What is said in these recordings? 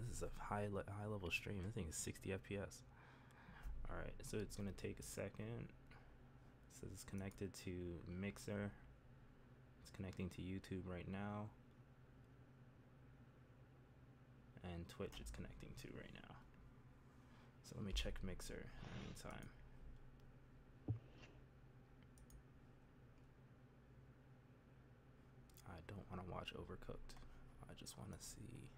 this is a high level stream. This thing is 60 FPS. All right, so it's gonna take a second. It says it's connected to Mixer. It's connecting to YouTube right now, and Twitch it's connecting to right now. So let me check Mixer in the meantime. I don't want to watch Overcooked. I just want to see.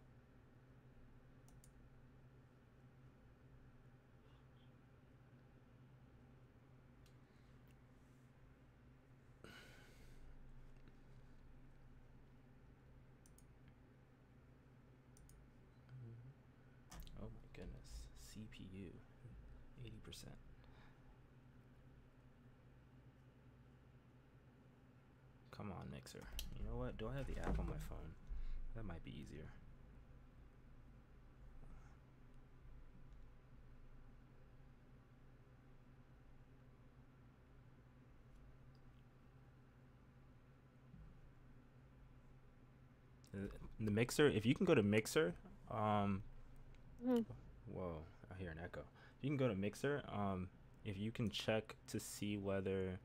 Oh my goodness. CPU, 80%. Come on, Mixer. You know what? Do I have the app on my phone? That might be easier. The Mixer, if you can go to Mixer, whoa, I hear an echo. If you can go to Mixer, if you can check to see whether,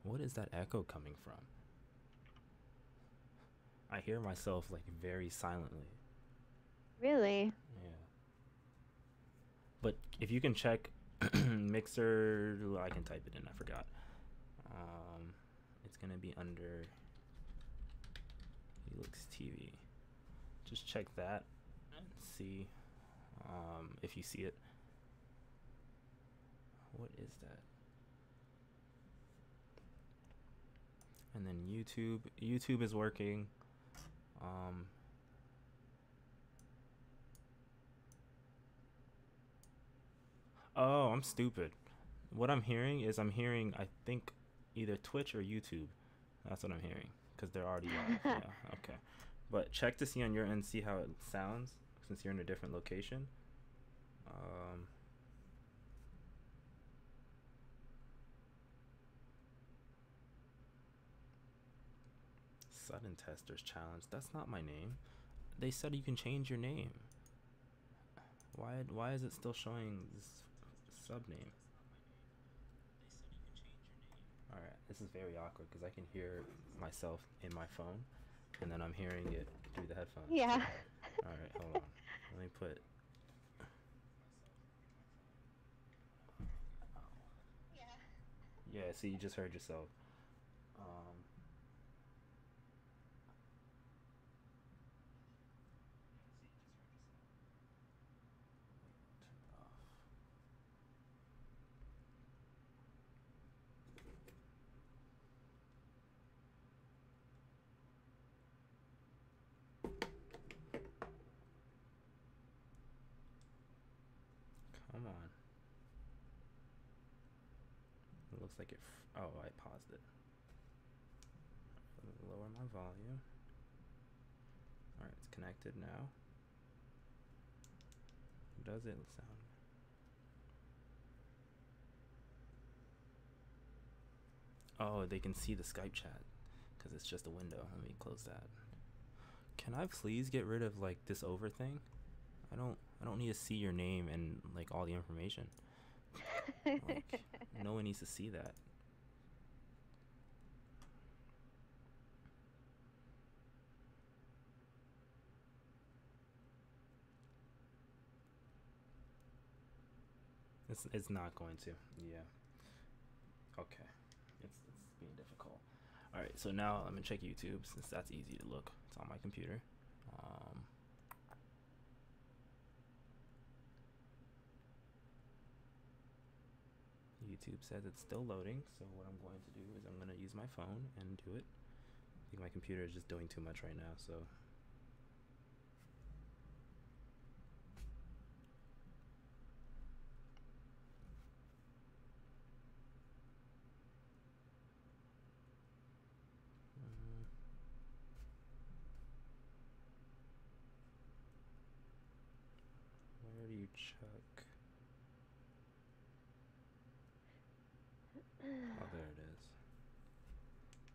what is that echo coming from? I hear myself like very silently. Really? Yeah. But if you can check Mixer, I can type it in, I forgot. It's gonna be under Helix TV. Just check that and see if you see it. What is that? And then YouTube is working. Oh, I'm stupid. What I'm hearing is I think either Twitch or YouTube. That's what I'm hearing because they're already live. Yeah, okay. But check to see on your end, see how it sounds since you're in a different location. Sudden Testers Challenge. That's not my name. They said you can change your name. Why is it still showing this sub name? Alright, this is very awkward because I can hear myself in my phone and then I'm hearing it through the headphones. Yeah. Alright, hold on. Let me put. Yeah, see, you just heard yourself. Come on. It looks like it. Oh, I paused it. Let me lower my volume. Alright, it's connected now. Does it sound? Oh, they can see the Skype chat because it's just a window. Let me close that. Can I please get rid of like this over thing? I don't need to see your name and like all the information. Like, no one needs to see that. It's not going to. Yeah. Okay. It's being difficult. All right. So now I'm gonna check YouTube since that's easy to look. It's on my computer. YouTube says it's still loading, so what I'm going to do is I'm going to use my phone and do it. I think my computer is just doing too much right now, so. Where do you check? Oh, there it is.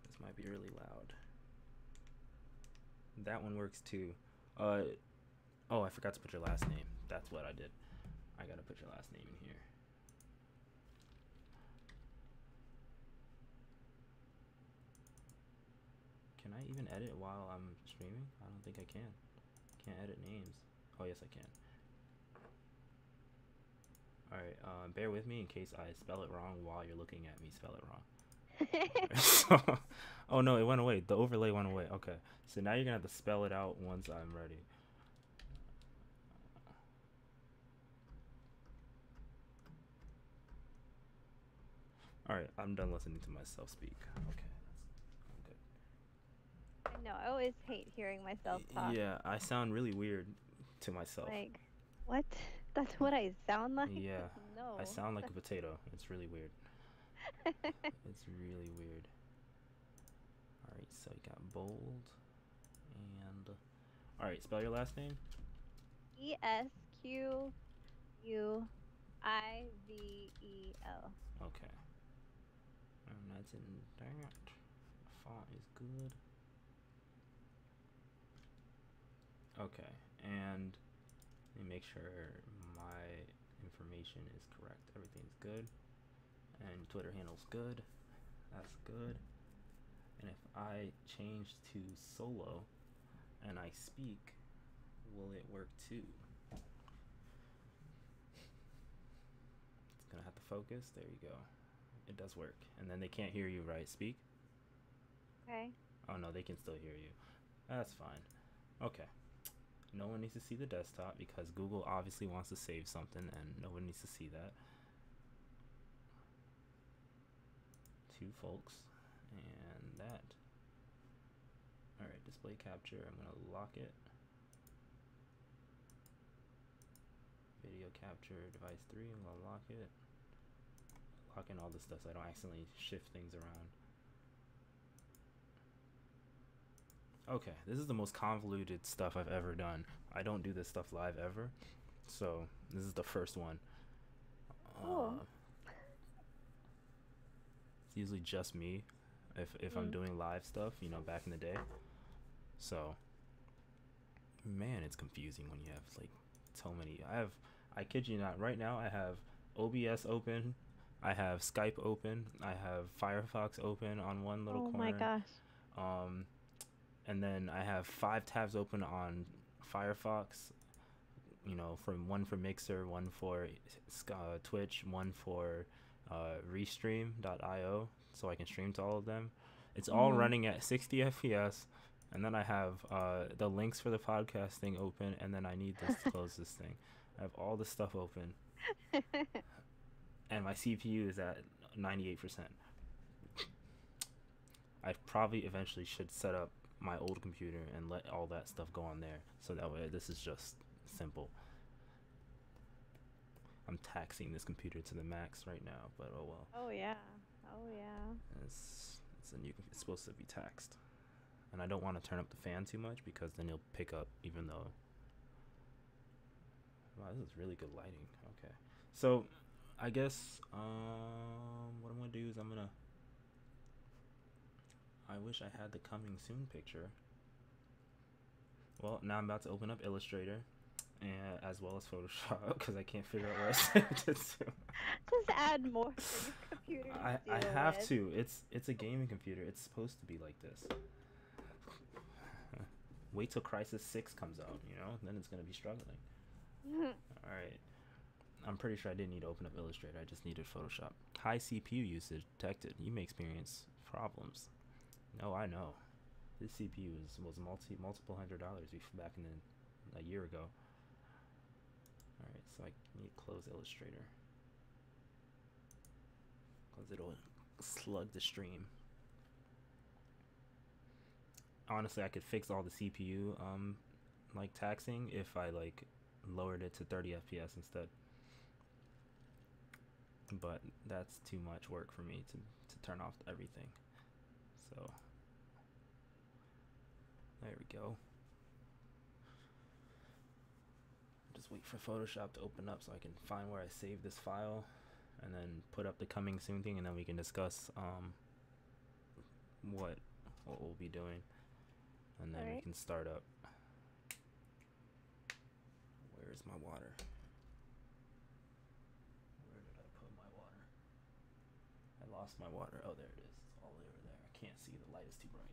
This might be really loud. That one works too. Oh, I forgot to put your last name. That's what I did. I gotta put your last name in here. Can I even edit while I'm streaming? I don't think I can. Can't edit names. Oh, yes, I can. Alright, bear with me in case I spell it wrong while you're looking at me spell it wrong. So, oh no, it went away. The overlay went away. Okay. So now you're gonna have to spell it out once I'm ready. Alright, I'm done listening to myself speak. Okay. I'm good. I know. I always hate hearing myself talk. Yeah, I sound really weird to myself. Like, what? That's what I sound like? Yeah. No. I sound like a potato. It's really weird. It's really weird. Alright, so you got bold and alright, spell your last name. Esquivel. Okay. And that's in that. Font is good. Okay, and let me make sure my information is correct. Everything's good. And Twitter handle's good. That's good. And if I change to solo and I speak, will it work too? It's gonna have to focus. There you go. It does work. And then they can't hear you, right? Speak? Okay. Oh no, they can still hear you. That's fine. Okay. No one needs to see the desktop because Google obviously wants to save something and no one needs to see that. 2 folks and that. Alright, display capture. I'm going to lock it. Video capture, device 3. I'm going to lock it. Lock in all this stuff so I don't accidentally shift things around. Okay, this is the most convoluted stuff I've ever done. I don't do this stuff live ever, so this is the first one. Cool. It's usually just me if I'm doing live stuff, you know, back in the day. So, man, it's confusing when you have like so many. I kid you not, right now I have OBS open, I have Skype open, I have Firefox open on one little corner. Oh my gosh. And then I have 5 tabs open on Firefox, you know, one for Mixer, one for Twitch, one for Restream.io, so I can stream to all of them. It's all running at 60 FPS, and then I have the links for the podcast thing open, and then I need this to close this thing. I have all this stuff open, and my CPU is at 98%. I probably eventually should set up my old computer and let all that stuff go on there, so that way this is just simple. I'm taxing this computer to the max right now, but oh well. Oh yeah. Oh yeah. It's supposed to be taxed, and I don't want to turn up the fan too much because then it'll pick up. Even though, wow, this is really good lighting. Okay, so I guess what I'm gonna do is I wish I had the coming soon picture. Well, now I'm about to open up Illustrator, and as well as Photoshop because I can't figure out where I saved it to. Just add more for your computer. I have to. It's a gaming computer. It's supposed to be like this. Wait till Crisis 6 comes out, you know? Then it's gonna be struggling. All right. I'm pretty sure I didn't need to open up Illustrator. I just needed Photoshop. High CPU usage detected. You may experience problems. No, I know. This CPU was multiple $100s back in a year ago. All right, so I need to close Illustrator because it'll slug the stream. Honestly, I could fix all the CPU like taxing if I like lowered it to 30 FPS instead. But that's too much work for me to turn off everything. So there we go. Just wait for Photoshop to open up so I can find where I saved this file and then put up the coming soon thing, and then we can discuss what we'll be doing, and then we can start up. Where's my water? Where did I put my water? I lost my water. Oh, there it is. It's all over there. I can't see. The light is too bright.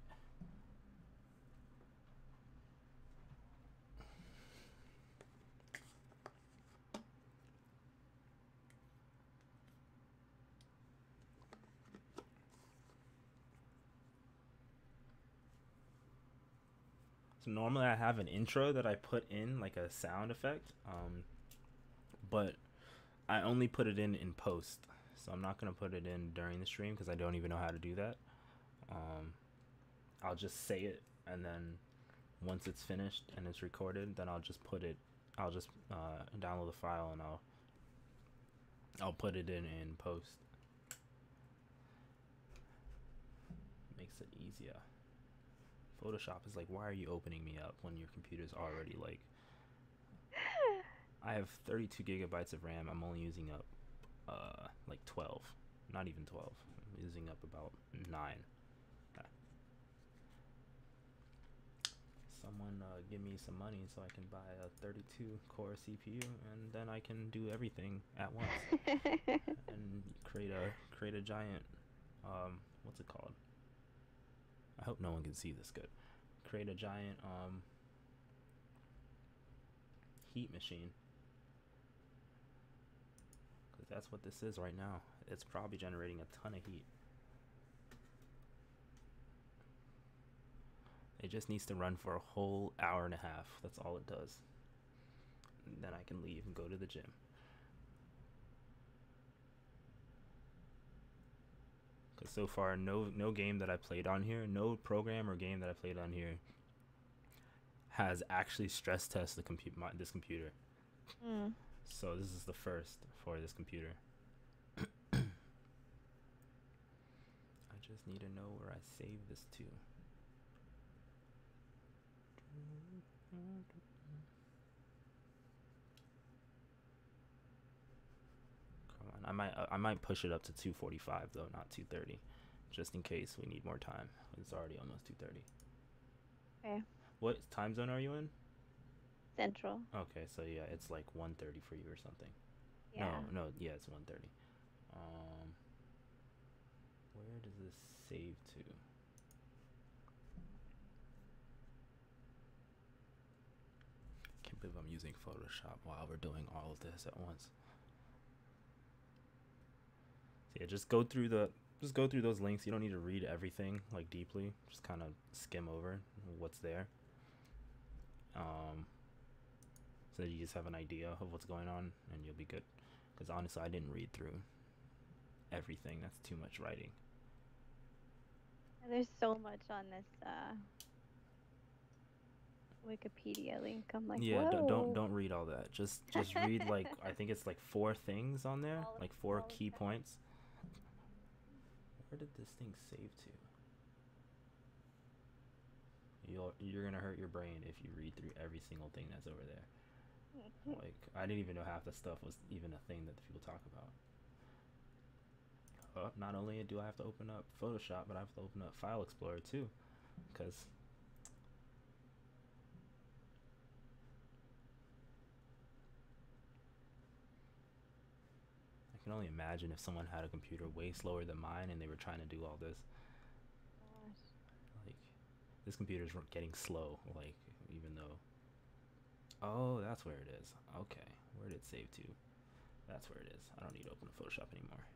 So normally I have an intro that I put in, like a sound effect, but I only put it in post. So I'm not gonna put it in during the stream because I don't even know how to do that. I'll just say it, and then once it's finished and it's recorded, then I'll just download the file and I'll put it in post. Makes it easier. Photoshop is like, why are you opening me up when your computer's already like... I have 32 gigabytes of RAM. I'm only using up like 12. Not even 12. I'm using up about 9. Okay. Someone give me some money so I can buy a 32 core CPU, and then I can do everything at once. And create a giant what's it called? I hope no one can see this good. Create a giant heat machine. Because that's what this is right now. It's probably generating a ton of heat. It just needs to run for a whole hour and a half. That's all it does. And then I can leave and go to the gym. Because so far, no game that I played on here, no program or game that I played on here has actually stress tested this computer. So this is the first for this computer. I just need to know where I save this to. Come on, I might push it up to 245 though, not 230, just in case we need more time. It's already almost 2:30. Okay. What time zone are you in? Central. Okay, so yeah, it's like 1:30 for you or something. Yeah. No, yeah, it's 1:30. Where does this save to? Can't believe I'm using Photoshop while we're doing all of this at once. So yeah, just go through those links. You don't need to read everything like deeply. Just kind of skim over what's there. So that you just have an idea of what's going on and you'll be good. Because honestly, I didn't read through everything. That's too much writing. There's so much on this Wikipedia link. I'm like, yeah, whoa. don't read all that. Just read like I think it's like 4 things on there, like 4 key points. Where did this thing save to? You're gonna hurt your brain if you read through every single thing that's over there. Like, I didn't even know half the stuff was even a thing that the people talk about. Not only do I have to open up Photoshop, but I have to open up File Explorer too, because I can only imagine if someone had a computer way slower than mine and they were trying to do all this. Like, this computer's getting slow, like, even though... Oh, that's where it is. Okay, where did it save to? That's where it is. I don't need to open Photoshop anymore.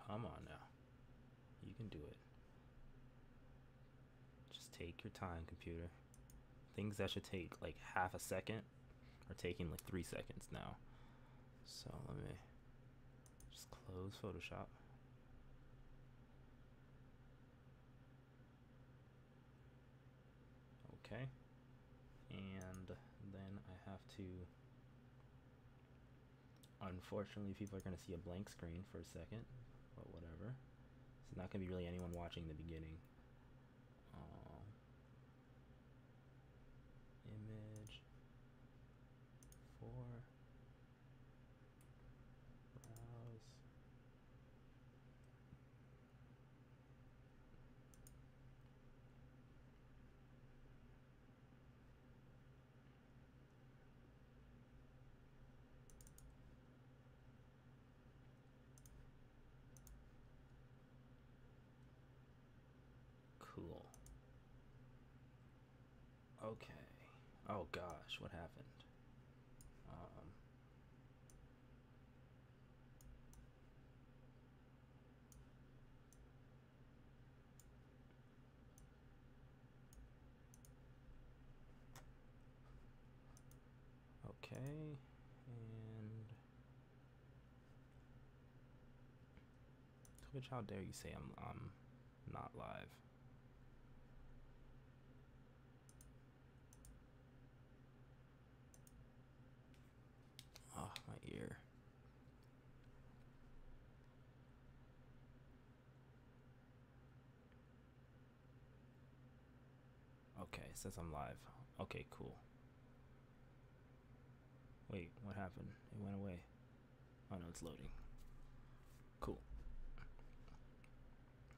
Come on now. You can do it. Just take your time, computer. Things that should take like half a second are taking like 3 seconds now. So let me just close Photoshop. Okay. And then I have to... Unfortunately, people are going to see a blank screen for a second, but whatever. It's not going to be really anyone watching the beginning. Image 4. Browse. Okay. Oh gosh, what happened? Um, okay. And Twitch, how dare you say I'm not live? Oh, my ear. Okay, it says I'm live. Okay, cool. Wait, what happened? It went away. Oh no, it's loading. Cool.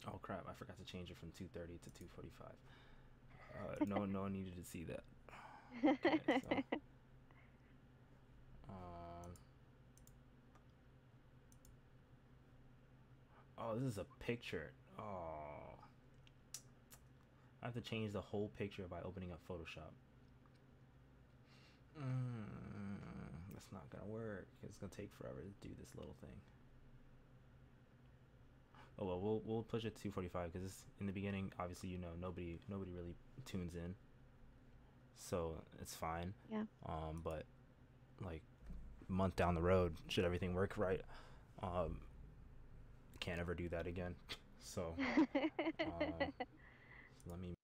Oh crap, I forgot to change it from 2:30 to 2:45. No one needed to see that. Okay, so um oh, this is a picture. Oh, I have to change the whole picture by opening up Photoshop. That's not gonna work. It's gonna take forever to do this little thing. Oh well, we'll push it to 2:45 because in the beginning, obviously, nobody really tunes in, so it's fine. Yeah. But like a month down the road, should everything work right, um, can't ever do that again. So let me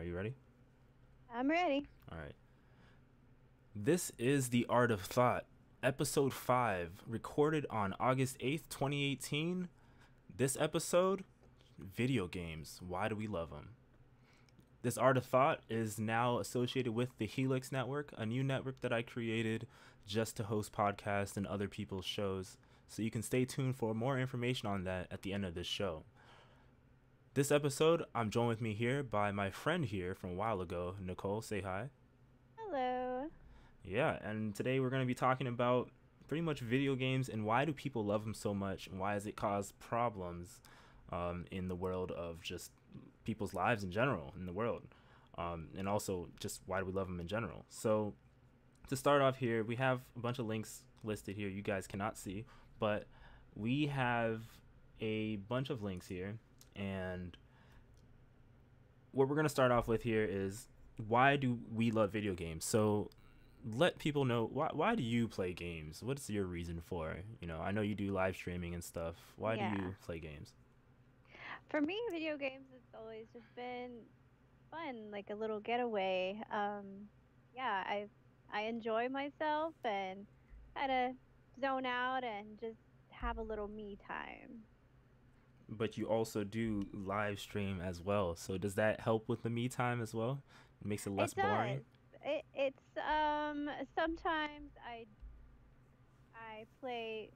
Are you ready? I'm ready. All right. This is The Art of Thought, episode 5, recorded on August 8th, 2018. This episode, video games. Why do we love them? This Art of Thought is now associated with the Helix Network, a new network that I created just to host podcasts and other people's shows. So you can stay tuned for more information on that at the end of this show. This episode, I'm joined with me here by my friend here from a while ago, Nicole. Say hi. Hello. Yeah, and today we're going to be talking about pretty much video games and why do people love them so much and why has it caused problems in the world of just people's lives in general in the world, and also just why do we love them in general. So to start off here, we have a bunch of links listed here you guys cannot see, but we have a bunch of links here, and what we're going to start off with here is why do we love video games. So let people know, why do you play games? What's your reason for, I know you do live streaming and stuff. Why do you play games? For me, video games, it's always just been fun, like a little getaway. Yeah, I enjoy myself and kind of zone out and just have a little me time. But you also do live stream as well. So does that help with the me time as well? It makes it less It does. boring? It's sometimes I play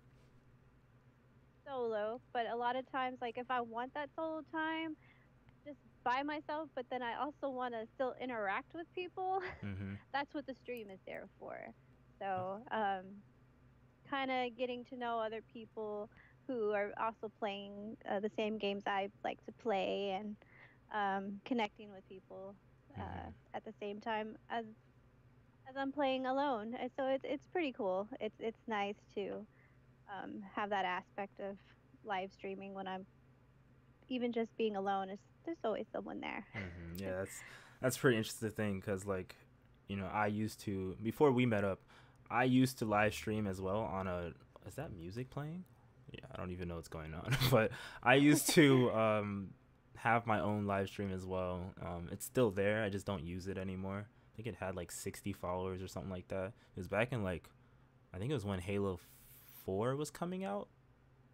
solo, but a lot of times, like if I want that solo time just by myself, but then I also want to still interact with people. Mm-hmm. That's what the stream is there for. So, kind of getting to know other people who are also playing the same games I like to play, and connecting with people Mm-hmm. at the same time as I'm playing alone. And so it's pretty cool. It's nice to have that aspect of live streaming when I'm even just being alone. Is there's always someone there. Mm-hmm. Yeah, that's pretty interesting thing because I used to, before we met up, I used to live stream as well on a, is that music playing? Yeah, I don't even know what's going on, but I used to have my own live stream as well. It's still there. I just don't use it anymore. I think it had like 60 followers or something like that. It was back in I think it was when Halo 4 was coming out.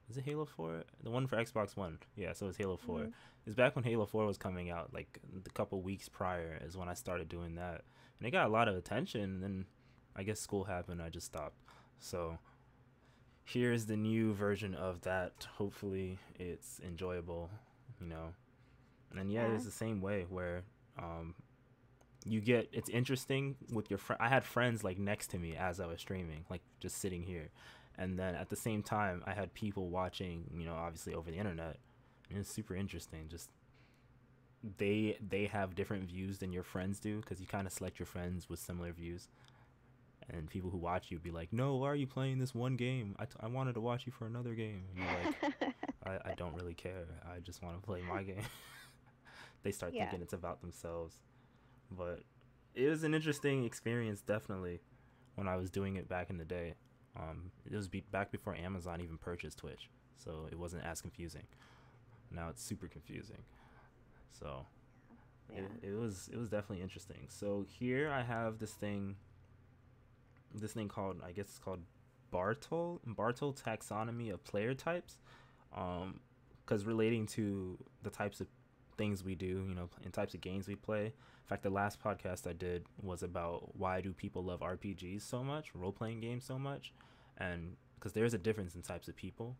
Is it Halo 4? The one for Xbox One. Yeah, so it was Halo 4. Mhm. It's back when Halo 4 was coming out, like a couple weeks prior is when I started doing that. And it got a lot of attention, and then I guess school happened, I just stopped. So here's the new version of that. Hopefully it's enjoyable, you know. And yeah, Yeah. it's the same way where it's interesting with your friend. I had friends like next to me as I was streaming, like just sitting here, and then at the same time I had people watching, obviously over the internet, and it's super interesting. Just they have different views than your friends do because you kind of select your friends with similar views, and people who watch you be like, no, why are you playing this one game? I wanted to watch you for another game, and you're like, I don't really care, I just want to play my game. They start Yeah. thinking it's about themselves. But it was an interesting experience, definitely, when I was doing it back in the day. It was back before Amazon even purchased Twitch, so it wasn't as confusing. Now it's super confusing. So Yeah. it was definitely interesting. So here I have this thing called, I guess it's called Bartol taxonomy of player types, because relating to the types of things we do, and types of games we play. In fact, the last podcast I did was about why do people love RPGs so much, role-playing games so much, and because there's a difference in types of people.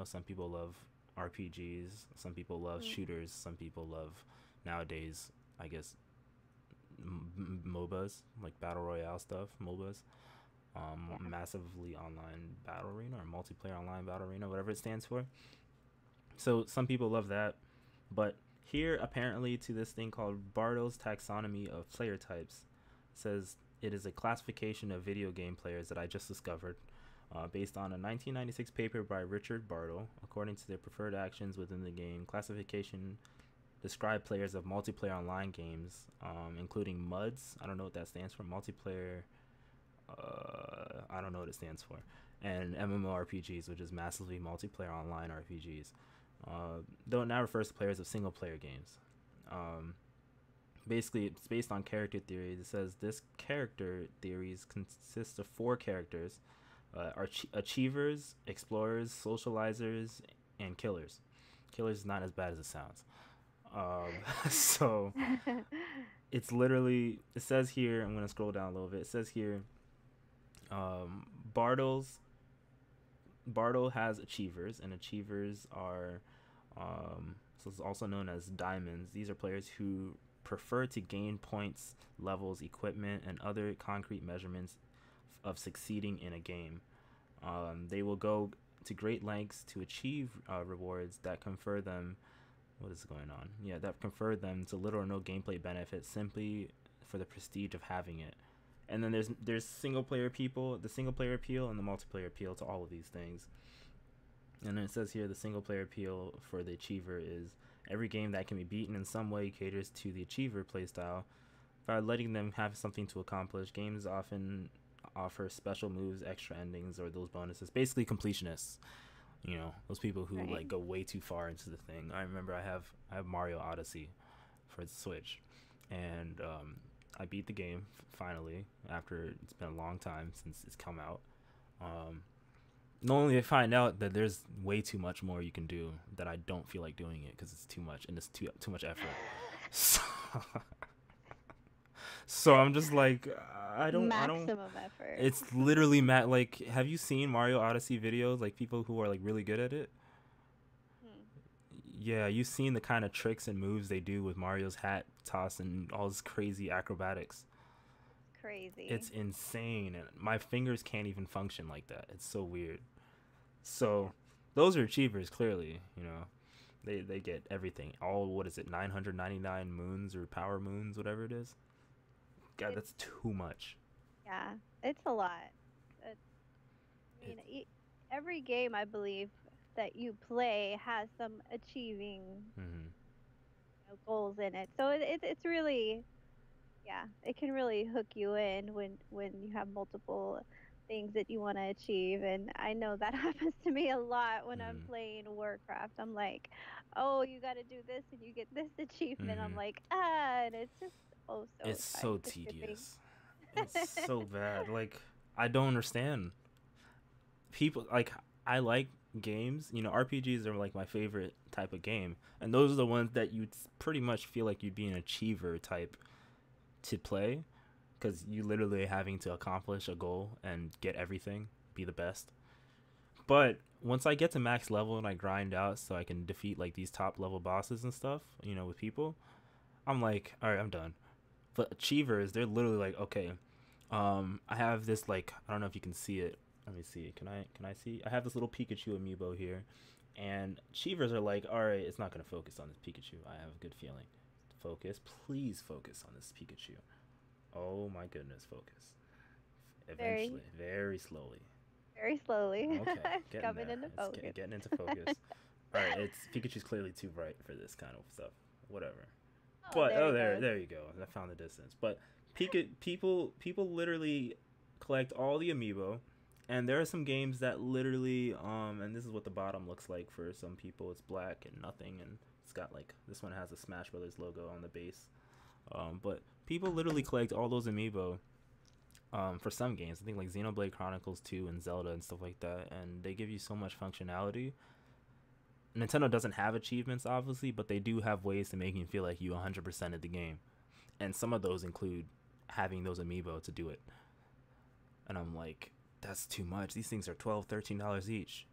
Some people love RPGs, some people love shooters, some people love, nowadays, I guess, MOBAs, like battle royale stuff, MOBAs, massively online battle arena, or multiplayer online battle arena, whatever it stands for. So some people love that, but here, apparently, to this thing called Bartol's taxonomy of player types, says it is a classification of video game players that I just discovered, based on a 1996 paper by Richard Bartle. According to their preferred actions within the game, classification describe players of multiplayer online games, including MUDs. I don't know what that stands for. Multiplayer. I don't know what it stands for. And MMORPGs, which is massively multiplayer online RPGs. Though it now refers to players of single-player games. Basically, it's based on character theories. It says this character theories consist of four characters: achievers, explorers, socializers, and killers. Killers is not as bad as it sounds. So it's literally, it says here, I'm gonna scroll down a little bit. It says here, um, Bartles Bartle has achievers, and achievers are, so it's also known as diamonds. These are players who prefer to gain points, levels, equipment, and other concrete measurements of succeeding in a game. They will go to great lengths to achieve rewards that confer them. What is going on? Yeah, that confer them to little or no gameplay benefit simply for the prestige of having it. And then there's single player people, the single player appeal and the multiplayer appeal to all of these things. And then it says here the single player appeal for the achiever is every game that can be beaten in some way caters to the achiever playstyle by letting them have something to accomplish. Games often offer special moves, extra endings, or those bonuses. Basically, completionists. You know, those people who Right. like go way too far into the thing. I remember I have Mario Odyssey for the Switch, and I beat the game finally after it's been a long time since it's come out. Um, Only I find out that there's way too much more you can do that I don't feel like doing it because it's too much and it's too much effort. So, so I'm just like I don't. Maximum effort. It's literally like, have you seen Mario Odyssey videos? Like people who are like really good at it. Hmm. Yeah, you've seen the kind of tricks and moves they do with Mario's hat toss and all this crazy acrobatics. Crazy. It's insane, and my fingers can't even function like that. It's so weird. Yeah. So, those are achievers clearly. You know, they get everything. All, what is it, 999 moons or power moons, whatever it is. God, It's that's too much. yeah. It's a lot. It, I It. mean, every game I believe that you play has some achieving, Mm-hmm. goals in it. So it's really, yeah, it can really hook you in when you have multiple things that you want to achieve. And I know that happens to me a lot when I'm Mm-hmm. playing Warcraft. I'm like, oh, you got to do this and you get this achievement. I'm Mm-hmm. like, ah, and it's just oh so It's time so consuming. tedious. It's so bad. Like, I don't understand. People like, I like games. You know, RPGs are like my favorite type of game, and those are the ones that you pretty much feel like you'd be an achiever type to play, because you literally having to accomplish a goal and get everything, be the best. But once I get to max level and I grind out so I can defeat like these top level bosses and stuff, you know, with people, I'm like, all right, I'm done. But achievers, they're literally like, okay, I have this, like, I don't know if you can see it. Let me see. Can I see? I have this little Pikachu amiibo here, and achievers are like, all right, it's not gonna focus on this Pikachu. I have a good feeling. Focus, please focus on this Pikachu. Oh my goodness, focus. Very Eventually, very slowly. very slowly. Okay, It's getting coming there. into It's focus. getting into focus. All right, it's Pikachu's clearly too bright for this kind of stuff. Whatever. Oh, But there he there goes. there you go. I found the distance. But people literally collect all the amiibo, and there are some games that literally and this is what the bottom looks like for some people. It's black and nothing, and it's got like, this one has a Smash Brothers logo on the base. But people literally collect all those amiibo for some games. I think like Xenoblade Chronicles 2 and Zelda and stuff like that, and they give you so much functionality. Nintendo doesn't have achievements, obviously, but they do have ways to make you feel like you 100% of the game. And some of those include having those amiibo to do it. And I'm like, that's too much. These things are $12, $13 each.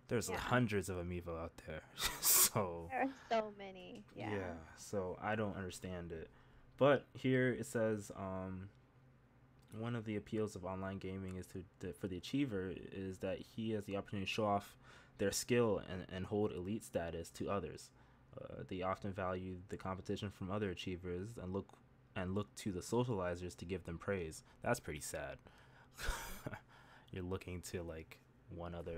There's Yeah. hundreds of amiibo out there. So, There are so many. Yeah. yeah, so I don't understand it. But here it says, one of the appeals of online gaming is for the achiever is that he has the opportunity to show off their skill and hold elite status to others. They often value the competition from other achievers and look to the socializers to give them praise. That's pretty sad. You're looking to like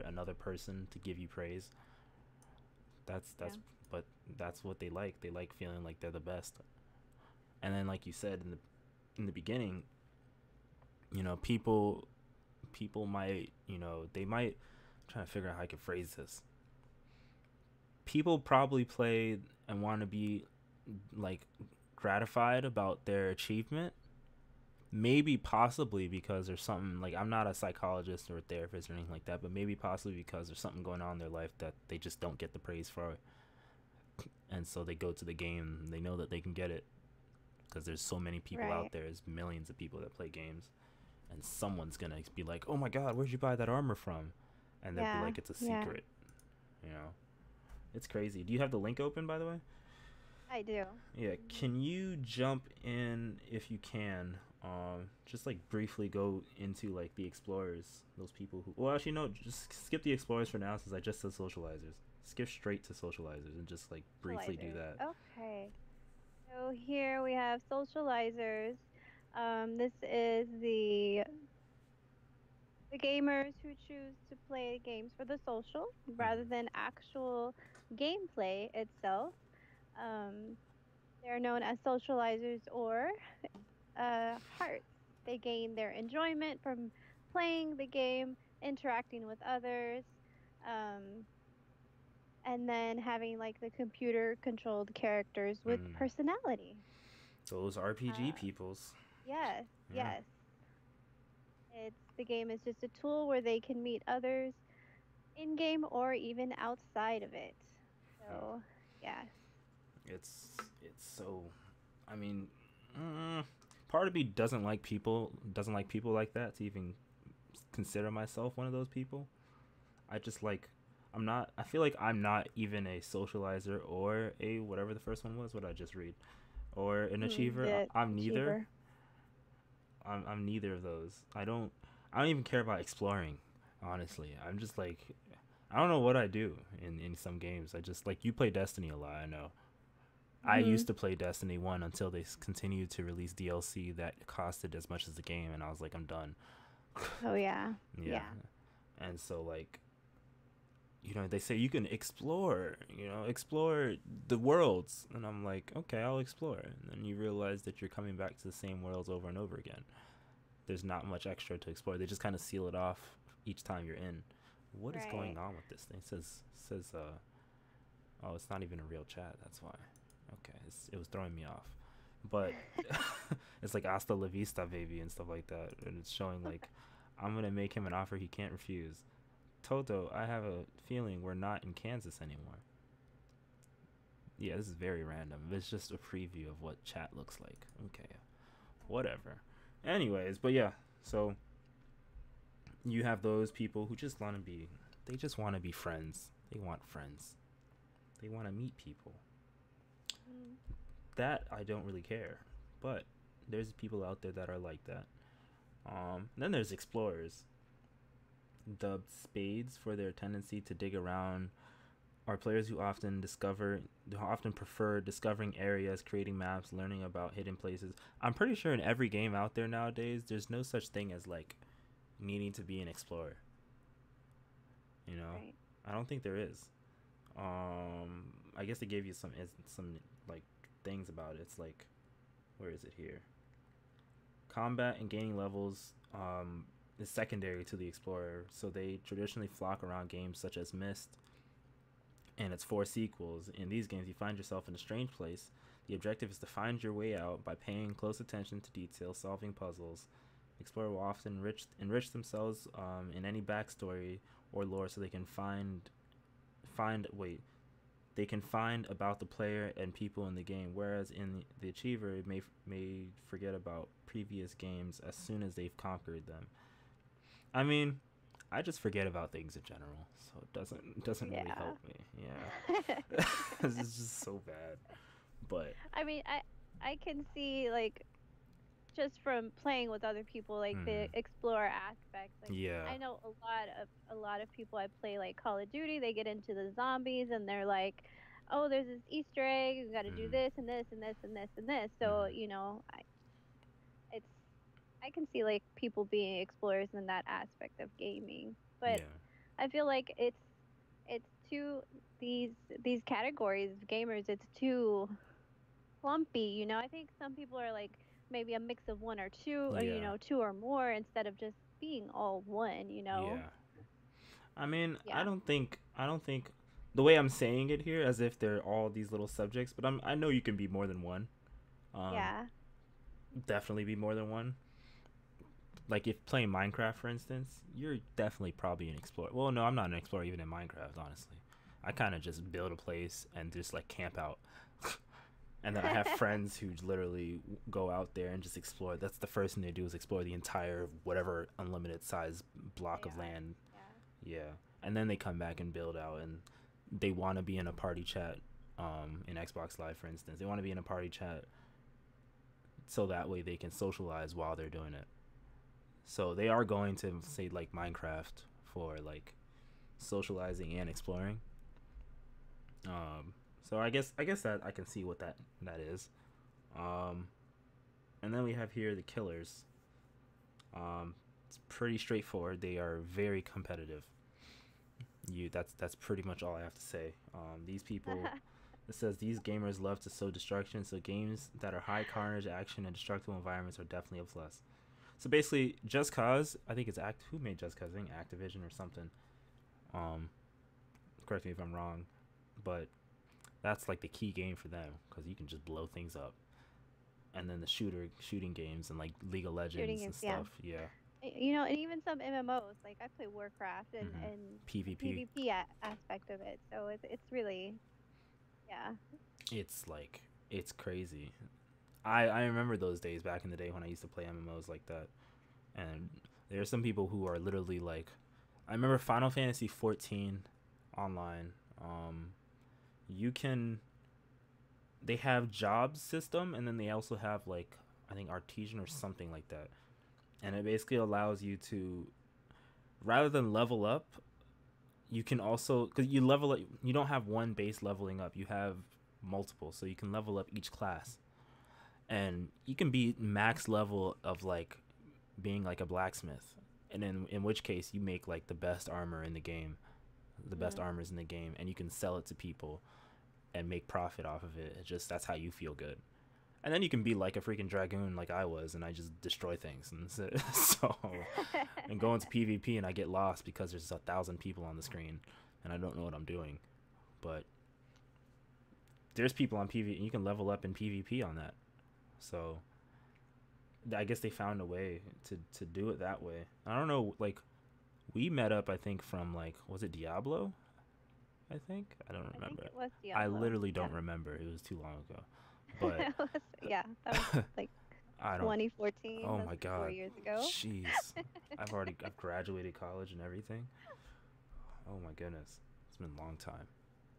another person to give you praise. Yeah. But that's what they like. They like feeling like they're the best. And then, like you said in the beginning, you know, people might, you know, they might, I'm trying to figure out how I can phrase this. People probably play and want to be like gratified about their achievement. Maybe possibly because there's something, like, I'm not a psychologist or a therapist or anything like that, but maybe possibly because there's something going on in their life that they just don't get the praise for it. And so they go to the game and they know that they can get it because there's so many people Right. out there. There's millions of people that play games, and someone's gonna be like, "Oh my God, where'd you buy that armor from?" And they'll be Yeah. like, "It's a Yeah. secret." You know, it's crazy. Do you have the link open, by the way? I do. Yeah. Mhm. Can you jump in if you can? Just like briefly go into like the explorers, those people who. Well, actually, no. Just skip the explorers for now, since I just said socializers. Skip straight to socializers and just like briefly do Socializers. that. Okay. So here we have socializers. This is the gamers who choose to play games for the social rather Mm-hmm. than actual gameplay itself. Um, they're known as socializers or hearts. They gain their enjoyment from playing the game, interacting with others, um, and then having like the computer controlled characters with Mm. personality. Those RPG Uh, peoples. yes, Yeah. yes. The game is just a tool where they can meet others in game or even outside of it. Mm. So, yes. It's so. I mean, mm, part of me doesn't like people like that to even consider myself one of those people. I just like. I'm not. I feel like I'm not even a socializer or a whatever the first one was. What I just read, or an achiever. The I'm neither. achiever. I'm neither of those. I don't even care about exploring. Honestly, I'm just like. I don't know what I do in some games. I just like, you play Destiny a lot. I know. I Hmm. used to play Destiny 1 until they continued to release DLC that costed as much as the game, and I was like, I'm done. Oh yeah. Yeah. Yeah. And so, like, they say you can explore, explore the worlds. And I'm like, okay, I'll explore. And then you realize that you're coming back to the same worlds over and over again. There's not much extra to explore. They just kind of seal it off each time you're in. What is Right. going on with this thing? Oh, it's not even a real chat. That's why. Okay, it was throwing me off. But it's like hasta la vista, baby, and stuff like that. And it's showing like, I'm gonna make him an offer he can't refuse. Toto, I have a feeling we're not in Kansas anymore. Yeah, this is very random. It's just a preview of what chat looks like. Okay, whatever. Anyways, but yeah, so you have those people who just want to be, they just want to be friends. They want friends. They want to meet people. Mm. That I don't really care. But there's people out there that are like that. Then there's explorers, dubbed spades for their tendency to dig around, are players who often prefer discovering areas, creating maps, learning about hidden places. I'm pretty sure in every game out there nowadays, there's no such thing as like needing to be an explorer. You know, Right. I don't think there is. I guess they gave you some like things about it. It's like, where is it here? Combat and gaining levels is secondary to the explorer, so they traditionally flock around games such as Myst and its four sequels. In these games, you find yourself in a strange place. The objective is to find your way out by paying close attention to detail, solving puzzles. Explorer will often enrich themselves in any backstory or lore, so they can they can find about the player and people in the game. Whereas in the Achiever, it may forget about previous games as soon as they've conquered them. I mean, I just forget about things in general, so it doesn't really Yeah. help me. Yeah, this is just so bad. But I mean, I can see like just from playing with other people like the mm, explorer aspect. Like yeah, I know a lot of people I play like Call of Duty, they get into the zombies and they're like, "Oh, there's this Easter egg, you got to do mm, this and this and this and this and this." So, mm, it's I can see like people being explorers in that aspect of gaming. But yeah, I feel like it's too these these categories of gamers, it's too clumpy, I think some people are like maybe a mix of one or two, or yeah, two or more instead of just being all one. yeah. I mean, I Yeah. don't think I don't think the way I'm saying it here, as if they're all these little subjects, but I know you can be more than one. Um, Yeah. definitely be more than one. Like if playing Minecraft, for instance, you're definitely probably an explorer. Well, no, I'm not an explorer even in Minecraft, honestly. I kind of just build a place and just like camp out. And then I have friends who literally go out there and just explore. That's the first thing they do is explore the entire whatever unlimited size block They of are. land. Yeah. Yeah, and then they come back and build out, and they want to be in a party chat. In Xbox Live, for instance, they want to be in a party chat so that way they can socialize while they're doing it. So they are going to say like Minecraft for like socializing and exploring. Um, so I guess that I can see what that is. Um, and then we have here the killers. It's pretty straightforward. They are very competitive. That's pretty much all I have to say. These people. It says these gamers love to sow destruction, so games that are high carnage, action, and destructible environments are definitely a plus. So basically, Just Cause, I think it's who made Just Cause? I think Activision or something. Um, correct me if I'm wrong, but that's like the key game for them because you can just blow things up. And then the shooting games and like League of Shooting Legends games. and Yeah. stuff. Yeah. You know, and even some MMOs. Like I play Warcraft hmm and the PvP. PvP aspect of it. So it's really yeah. It's like it's crazy. I remember those days back in the day when I used to play MMOs like that, and there are some people who are literally like, I remember Final Fantasy 14 online. You can they have jobs system, and then they also have like I think artisan or something like that, and it basically allows you to rather than level up, you can also because you level up, you don't have one base leveling up, you have multiple, so you can level up each class, and you can be max level of like being like a blacksmith, and in which case you make like the best armor in the game, the best Mm. armors in the game, and you can sell it to people and make profit off of it. It's just that's how you feel good. And then you can be like a freaking dragoon like I was, and I just destroy things. And so, and go into PvP, and I get lost because there's 1,000 people on the screen, and I don't know what I'm doing. But there's people on PvP, and you can level up in PvP on that. So I guess they found a way to do it that way. I don't know, like we met up, I think from like was it Diablo? I think I don't I think remember. it was I Diablo. literally Yeah. don't remember. It was too long ago. But Yeah, that was like I don't. 2014. Oh That's my like 4 god. years ago. Jeez. I've graduated college and everything. Oh my goodness. It's been a long time.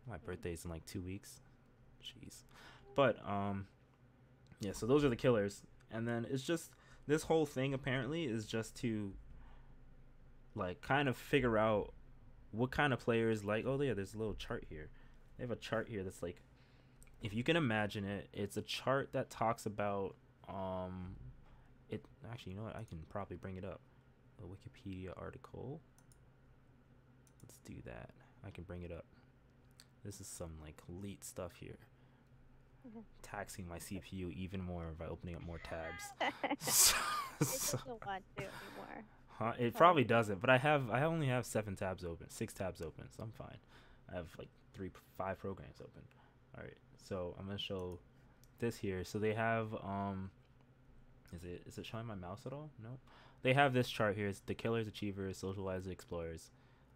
My birthday's in like 2 weeks. Jeez. But yeah, so those are the killers. And then it's just this whole thing apparently is just to like kind of figure out what kind of players like. Oh yeah, there's a little chart here. They have a chart here that's like, if you can imagine it, it's a chart that talks about um it actually, you know what, I can probably bring it up. A Wikipedia article. Let's do that. I can bring it up. This is some like elite stuff here. Taxing my CPU even more by opening up more tabs. so, It so, doesn't want to anymore. huh? It probably Probably. doesn't, but I only have 7 tabs open, 6 tabs open, so I'm fine. I have like 5 programs open. All right, so I'm gonna show this here. So they have is it showing my mouse at all? No. They have this chart here. It's the killers, achievers, socializers, explorers.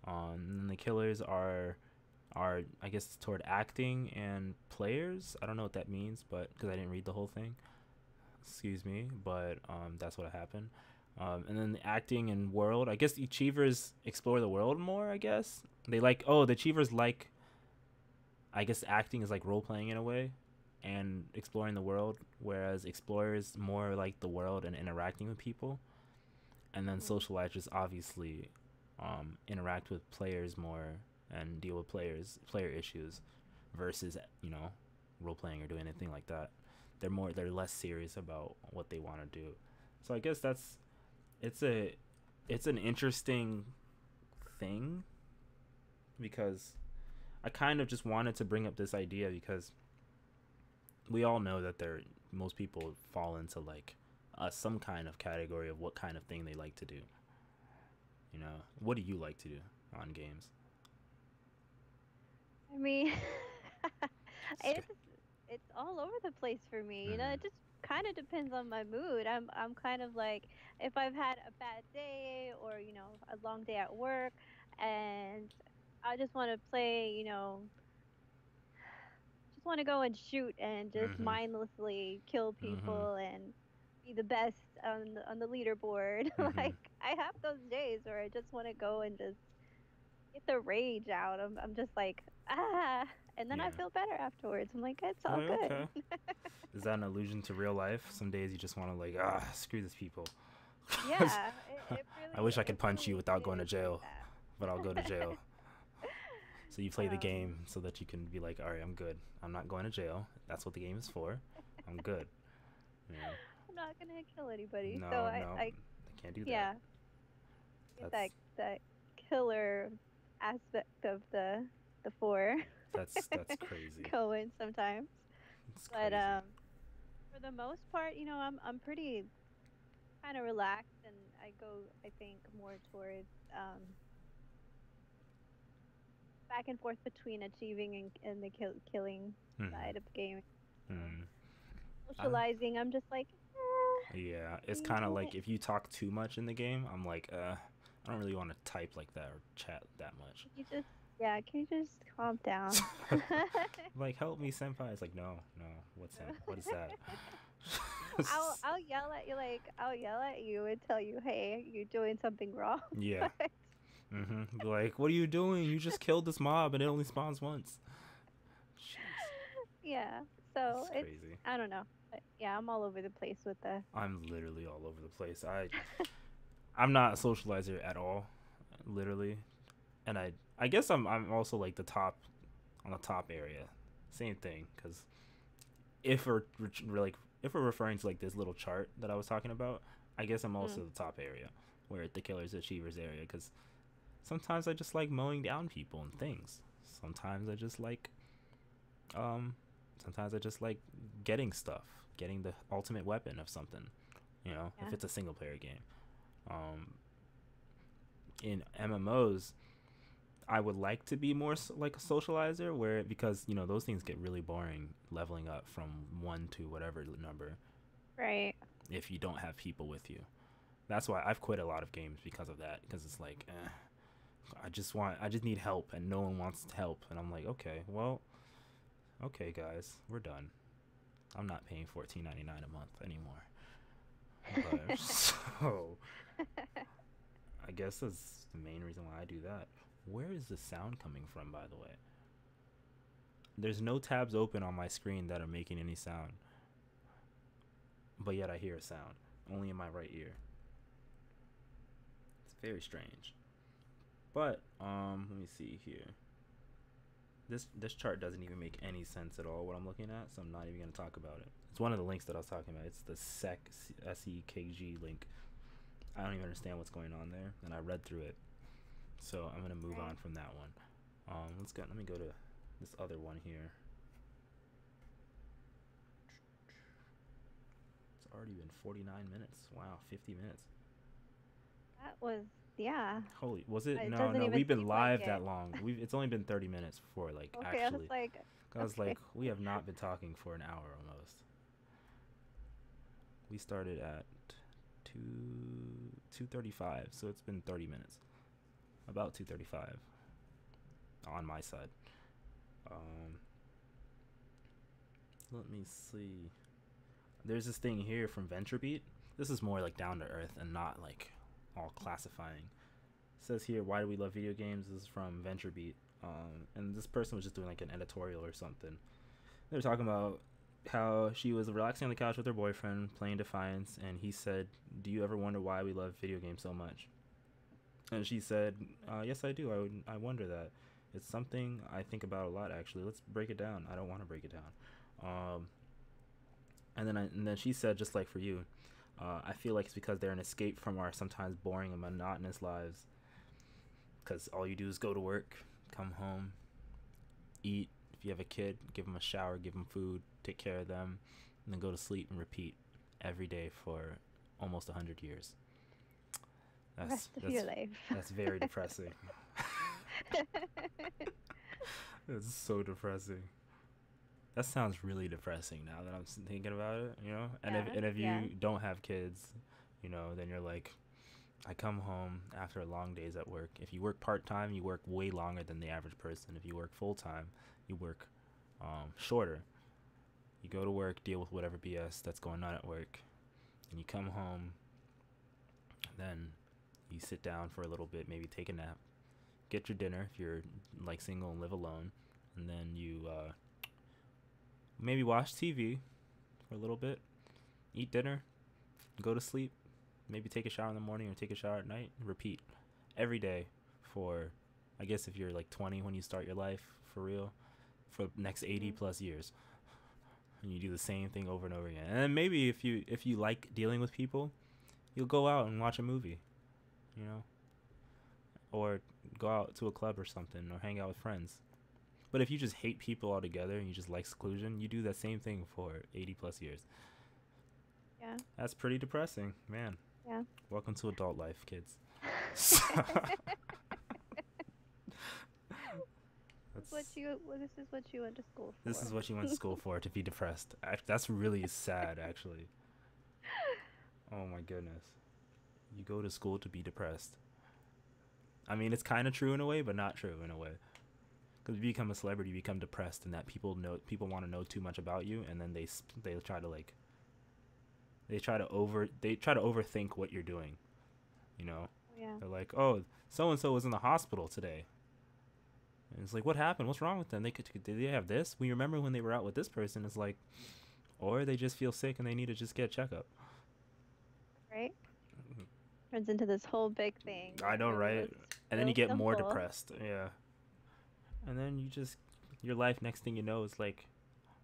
And then the killers are I guess toward acting and players. I don't know what that means, but because I didn't read the whole thing, excuse me. But that's what happened. And then the acting and world. I guess the achievers explore the world more. I guess they like. Oh, the achievers like. I guess acting is like role playing in a way, and exploring the world. Whereas explorers more like the world and interacting with people, and then Mm. socializers obviously interact with players more and deal with player issues versus role playing or doing anything like that. They're less serious about what they want to do. So I guess it's a it's an interesting thing because I kind of just wanted to bring up this idea because we all know that most people fall into like some kind of category of what kind of thing they like to do. What do you like to do on games? I mean, Just it's kidding. it's all over the place for me. You know, Mhm. it just kind of depends on my mood. I'm kind of like if I've had a bad day or, a long day at work and I just want to play, just want to go and shoot and just Mhm. mindlessly kill Mhm. people and be the best on the leaderboard. Mhm. Like I have those days where I just want to go and just get the rage out. I'm just like, ah, and then I Yeah. feel better afterwards. I'm like, it's You're all like, good. okay. Is that an allusion to real life? Some days you just want to like, screw these people. Yeah, I wish I could it punch you really without going to is like jail, but I'll go to jail. that. So you play the um, game so that you can be like, all right, I'm good. I'm not going to jail. That's what the game is for. I'm good. You know? I'm not gonna kill anybody, so No, no, I can't do that. yeah, get That's that killer aspect of the four that's crazy. going sometimes. It's But crazy. for the most part, I'm pretty kind of relaxed, and I go, I think, more towards back and forth between achieving and the killing Mhm. side of gaming. So Mhm. socializing, I'm just like, Yeah, it's you kind of know like what? if you talk too much in the game, I'm like, I don't really want to type like that or chat that much. Can you just, yeah, can you just calm down? Like, help me, senpai. It's like, no, no. What's him? What is that? I'll yell at you, like I'll yell at you and tell you, hey, you're doing something wrong. Yeah. But Be like, what are you doing? You just killed this mob and it only spawns once. Jeez, yeah, so that's it's, crazy. I don't know, but yeah, I'm all over the place with the. I'm literally all over the place. I'm not a socializer at all, literally, and I guess I'm also like the top on the top area. Same thing, because if we're like if we're referring to like this little chart that I was talking about, I guess I'm also Mm, the top area, where the killers achievers area, because sometimes I just like mowing down people and things. Sometimes I just like um sometimes I just like getting stuff, getting the ultimate weapon of something. You know, if yeah, it's a single player game. Um, in MMOs, I would like to be more like a socializer, where because you know those things get really boring leveling up from one to whatever number right. if you don't have people with you. That's why I've quit a lot of games because of that. Because it's like, I just need help, and no one wants to help, and I'm like, okay, well, okay, guys, we're done. I'm not paying $14.99 a month anymore. But so I guess that's the main reason why I do that. Where is the sound coming from, by the way? There's no tabs open on my screen that are making any sound, but yet I hear a sound only in my right ear. It's very strange. But let me see here. This chart doesn't even make any sense at all what I'm looking at, so I'm not even gonna talk about it. It's one of the links that I was talking about. It's the SEKG link. I don't even understand what's going on there, and I read through it, so I'm gonna move Right. on from that one. Let me go to this other one here. It's already been 49 minutes. Wow, 50 minutes. That was, yeah. Holy, was it? It No, doesn't no, even we've been seem like live it. that long. It's only been 30 minutes before like Okay, I was actually. like, I was okay. like, we have not been talking for an hour almost. We started at 2:35, so it's been 30 minutes. About 2:35 on my side. Um, let me see. There's this thing here from VentureBeat. This is more like down to earth and not like all classifying. It says here, why do we love video games? This is from VentureBeat. And this person was just doing like an editorial or something. They were talking about how she was relaxing on the couch with her boyfriend playing Defiance, and he said, "Do you ever wonder why we love video games so much?" And she said, "Yes, I do. I wonder that. It's something I think about a lot, actually. Let's break it down. I don't want to break it down." Um, and then she said, just like for you, I feel like it's because they're an escape from our sometimes boring and monotonous lives. Because all you do is go to work, come home, eat. If you have a kid, give them a shower, give them food, take care of them, and then go to sleep and repeat every day for almost 100 years. The That's rest of your that's life. that's very depressing. It's so depressing. That sounds really depressing now that I'm thinking about it, you know? And Yeah, if yeah. you don't have kids, you know, then you're like, I come home after long days at work. If you work part time, you work way longer than the average person. If you work full time, you work shorter. You go to work, deal with whatever BS that's going on at work, and you come home, then you sit down for a little bit, maybe take a nap, get your dinner if you're like single and live alone, and then you maybe watch TV for a little bit, eat dinner, go to sleep, maybe take a shower in the morning or take a shower at night, and repeat every day for, I guess if you're like 20 when you start your life for real, for the next 80 Hmm. plus years. And you do the same thing over and over again. And then maybe if you like dealing with people, you'll go out and watch a movie, you know, or go out to a club or something, or hang out with friends. But if you just hate people altogether and you just like seclusion, you do that same thing for 80 plus years. Yeah, That's pretty depressing, man. yeah. Welcome to adult life, kids. So, What that's you well, this is what you went to school this is for. what you went to school for, to be depressed. That's really sad, actually. Oh my goodness. You go to school to be depressed. I mean, it's kind of true in a way, but not true in a way. Because if you become a celebrity, you become depressed, and that people want to know too much about you, and then they try to like they try to overthink what you're doing. You know, Yeah. they're like, oh, so and so was in the hospital today, and it's like, what happened? What's wrong with them? Did they have this? We remember when they were out with this person. It's like, or they just feel sick and they need to just get a checkup. Right? Turns into this whole big thing I that know, really right? was And then you real get more simple. depressed. Yeah. And then your life, next thing you know, is like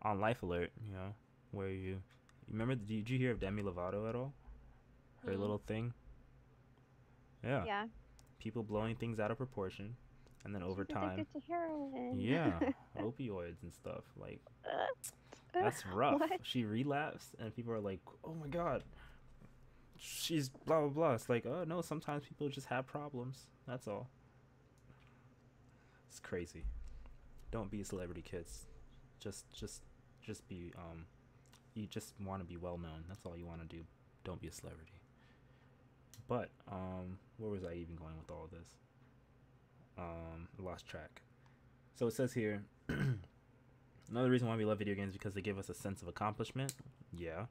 on life alert, you know, where you remember, did you hear of Demi Lovato at all? Her Hmm. little thing? Yeah. Yeah. People blowing things out of proportion. And then over She's time, addicted to heroin. yeah, opioids and stuff. Like, that's rough. What? She relapsed, and people are like, oh my god, she's blah, blah, blah. It's like, oh no, sometimes people just have problems. That's all. It's crazy. Don't be a celebrity, kids. Just, just, just be, you just want to be well known. That's all you want to do. Don't be a celebrity. But where was I even going with all of this? Lost track. So it says here, another reason why we love video games is because they give us a sense of accomplishment. Yeah.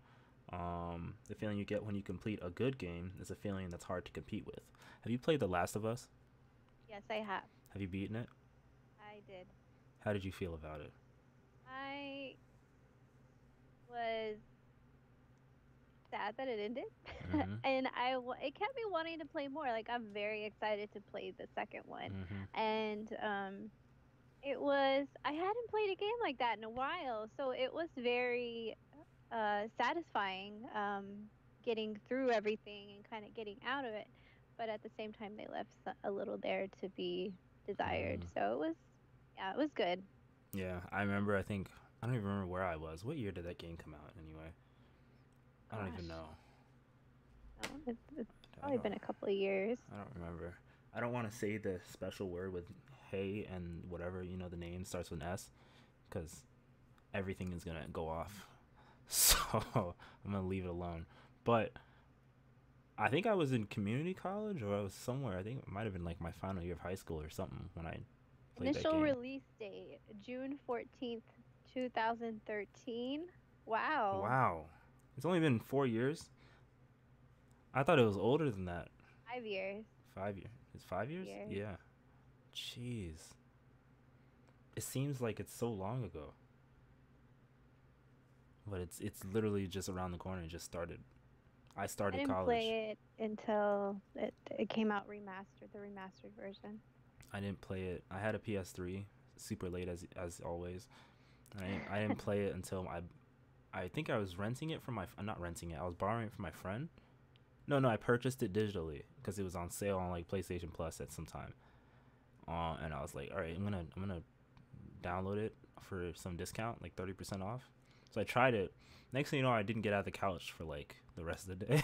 The feeling you get when you complete a good game is a feeling that's hard to compete with. Have you played The Last of Us? Yes, I have. Have you beaten it? I did. How did you feel about it? I was sad that it ended, Mm-hmm. and it kept me wanting to play more. Like I'm very excited to play the second one, Mm-hmm. and it was I hadn't played a game like that in a while, so it was very satisfying getting through everything and kind of getting out of it. But at the same time, they left a little there to be desired. Mm. So it was, yeah, it was good. Yeah, I remember. I don't even remember where I was. What year did that game come out anyway? I don't even Gosh, know. no, it's I probably don't. been a couple of years. I don't remember. I don't want to say the special word with hey and whatever, you know, the name starts with an S, because everything is gonna go off. So I'm gonna leave it alone. But I think I was in community college, or I was somewhere. I think it might have been like my final year of high school or something when I played that Initial game. release date, June 14th, 2013. Wow, Wow, it's only been 4 years. I thought it was older than that. 5 years. 5 years. It's 5 years. 5 years. Yeah. Jeez. It seems like it's so long ago, but it's literally just around the corner. It just started. I I started didn't college. play it until it came out remastered, the remastered version. I didn't play it. I had a PS3, super late as always. And I didn't play it until I think I was renting it from my I'm not renting it. I was borrowing it from my friend. No, I purchased it digitally because it was on sale on like PlayStation Plus at some time. And I was like, all right, I'm gonna download it for some discount, like 30% off. So I tried it. Next thing you know, I didn't get out of the couch for like the rest of the day.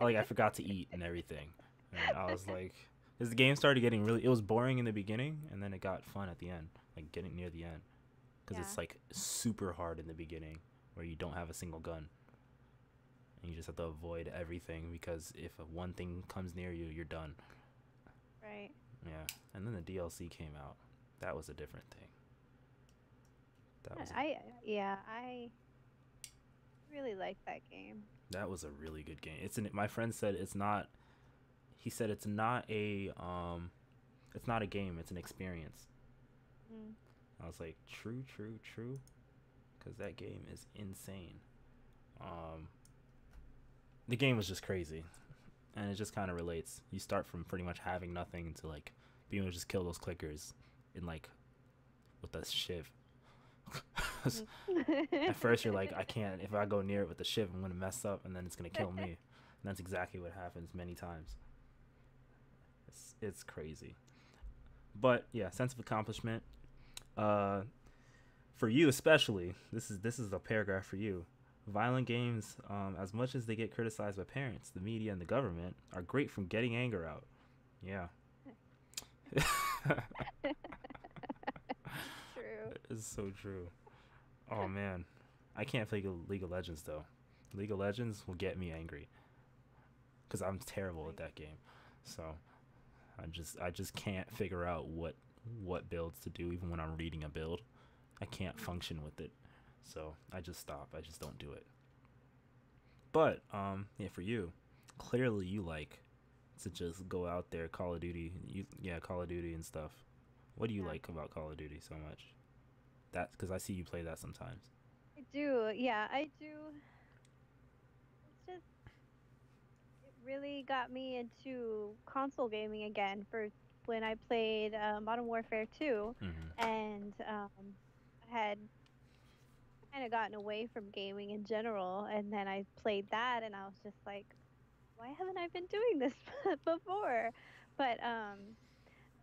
Like I forgot to eat and everything. And I was like, as the game started getting really, it was boring in the beginning, and then it got fun at the end, like getting near the end. because Yeah. it's like super hard in the beginning where you don't have a single gun and you just have to avoid everything because if one thing comes near you, you're done. Right. Yeah, and then the DLC came out. That was a different thing. That was a, I really like that game. that was a really good game. My friend said it's not. He said it's not a game. It's an experience. Mm. I was like, true, true, true, because that game is insane. Um, the game was just crazy, and it just kind of relates. You start from pretty much having nothing to like being able to just kill those clickers in like with a shiv. At first, you're like, I can't. If I go near it with the shiv, I'm gonna mess up, and then it's gonna kill me. And that's exactly what happens many times. It's crazy, but yeah, sense of accomplishment. Uh, for you especially, this is a paragraph for you. Violent games, as much as they get criticized by parents, the media, and the government, are great from getting anger out. Yeah. True. It's so true. Oh man, I can't play League of Legends though. League of Legends will get me angry because I'm terrible at Like, that game. So I just can't figure out what builds to do even when I'm reading a build. I can't mm, function with it. So I just stop. I just don't do it. But yeah, for you, clearly you like to just go out there, Call of Duty. Yeah, Call of Duty and stuff. What do you yeah. like about Call of Duty so much? That's because I see you play that sometimes. I do. Yeah, I do. It's just it really got me into console gaming again for when I played Modern Warfare 2, Mm-hmm. and I had kind of gotten away from gaming in general, and then I played that, and I was just like, why haven't I been doing this before? But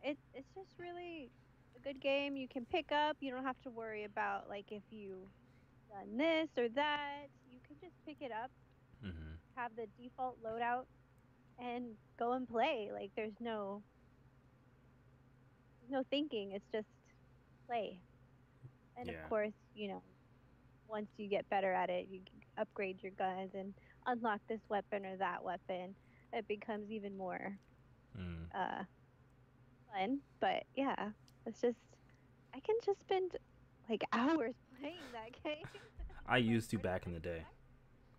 it's just really a good game. You can pick up. You don't have to worry about like if you done this or that. You can just pick it up, Mm-hmm. have the default loadout, and go and play. Like there's no thinking. It's just play. And of Yeah. course, once you get better at it, you can upgrade your guns and unlock this weapon or that weapon. It becomes even more Mm. uh fun. But yeah, it's just I can just spend like hours playing that game. I Like used to back in the day.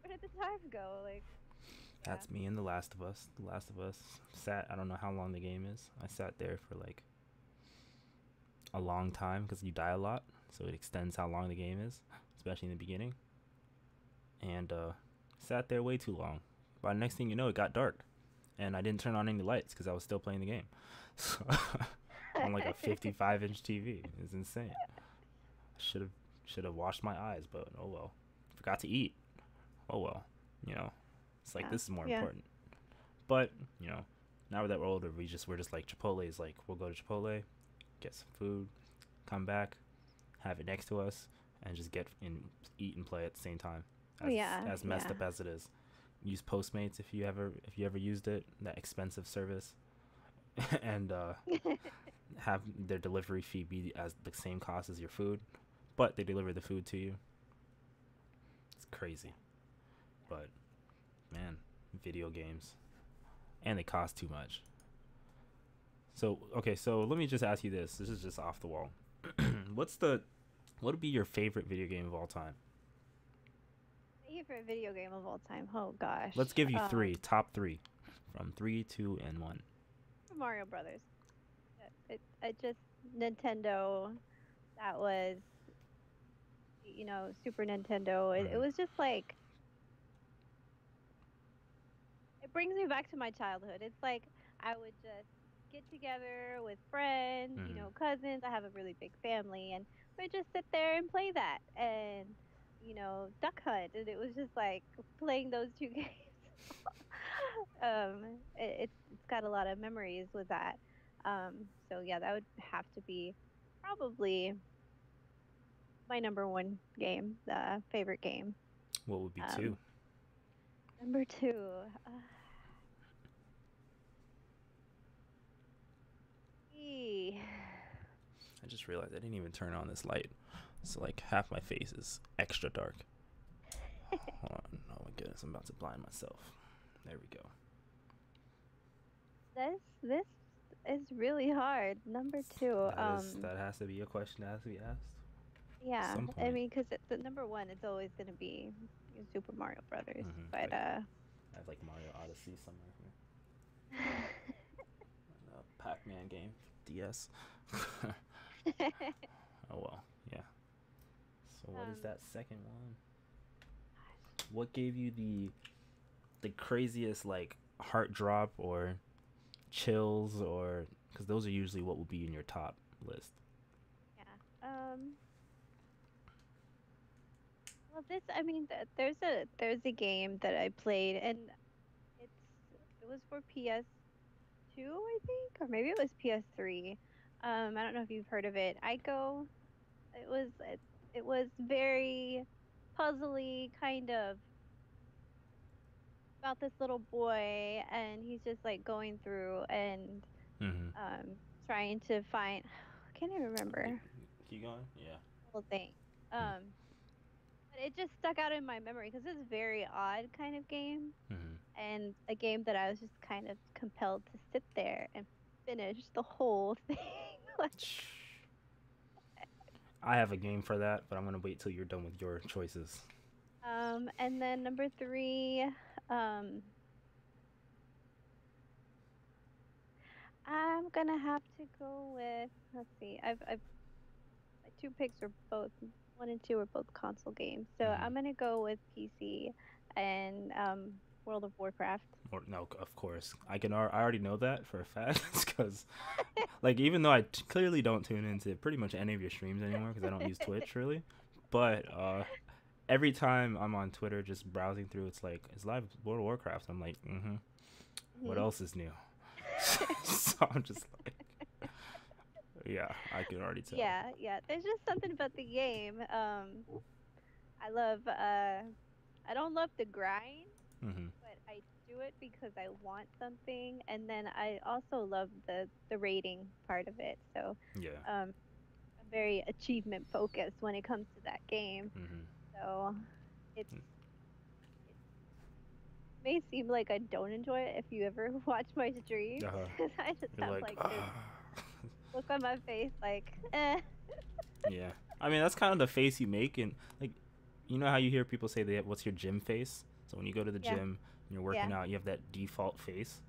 where did the time go? Like yeah. That's me in The Last of Us. The Last of Us sat. I don't know how long the game is. I sat there for like a long time because you die a lot, so it extends how long the game is, especially in the beginning. And sat there way too long. By the next thing you know, it got dark, and I didn't turn on any lights because I was still playing the game. So on like a 55-inch TV, it's insane. Should have washed my eyes, but oh well. Forgot to eat. Oh well. You know, it's like Yeah. this is more Yeah. important. But now that we're older, we're just like Chipotle is like we'll go to Chipotle, get some food, come back, have it next to us, and just get and eat and play at the same time. Oh yeah. As messed Yeah. up as it is, use Postmates if you ever used it, that expensive service, and have their delivery fee be as the same cost as your food, but they deliver the food to you. It's crazy, but man, video games, and they cost too much. So okay, so let me just ask you this. This is just off the wall. What would be your favorite video game of all time? Favorite video game of all time. Oh gosh. Let's give you top three, from three, two, and one. Mario Brothers. It just Nintendo. That was Super Nintendo. It Mm-hmm. was just like it brings me back to my childhood. It's like I would just get together with friends, Mm-hmm. cousins. I have a really big family, and we just sit there and play that, and duck hunt, and it was just like playing those two games. It's got a lot of memories with that. So yeah, that would have to be probably my number one game, favorite game. What would be two? Um, Number two. Uh, ee. I just realized I didn't even turn on this light. So like half my face is extra dark. Hold on. Oh my goodness, I'm about to blind myself. There we go. This is really hard. Number two. That has to be a question that has to be asked at Yeah. some I point. mean, because the number one, it's always gonna be Super Mario Brothers. But Like I have like Mario Odyssey somewhere here. Pac-Man game, DS. Oh well, yeah. So what is that second one? What gave you the craziest like heart drop or chills, or because those are usually what will be in your top list. Yeah. Well, this. I mean, there's a game that I played, and it's it was for PS2, I think, or maybe it was PS3. I don't know if you've heard of it. It was it was very puzzly, kind of about this little boy, and he's just like going through and Mm-hmm. um trying to find. I can't even remember Keep going. Yeah. the whole thing. Mm. But it just stuck out in my memory because it's a very odd kind of game, Mm-hmm. and a game that I was just kind of compelled to sit there and finish the whole thing. Like, I have a game for that, but I'm gonna wait till you're done with your choices. and then number three, um, I'm gonna have to go with. Let's see. I've my two picks are both one and two are both console games, so Mm-hmm. I'm gonna go with PC and World of Warcraft. Or no, of course. I already know that for a fact because, like, even though clearly don't tune into pretty much any of your streams anymore because I don't use Twitch really, but every time I'm on Twitter just browsing through, it's like it's live World of Warcraft. I'm like, what else is new? So I'm just like, yeah, I can already tell. Yeah, yeah. There's just something about the game. I love. I don't love the grind, Mm-hmm. but I do it because I want something, and then I also love the rating part of it. So, Yeah. I'm very achievement focused when it comes to that game. Mm-hmm. So, it's it may seem like I don't enjoy it if you ever watch my streams, Uh-huh. because I just You're have like, like this look on my face, like, eh. yeah. I mean, that's kind of the face you make, and like, you know how you hear people say what's your gym face? So when you go to the Yeah, gym and you're yeah. working out, you have that default face.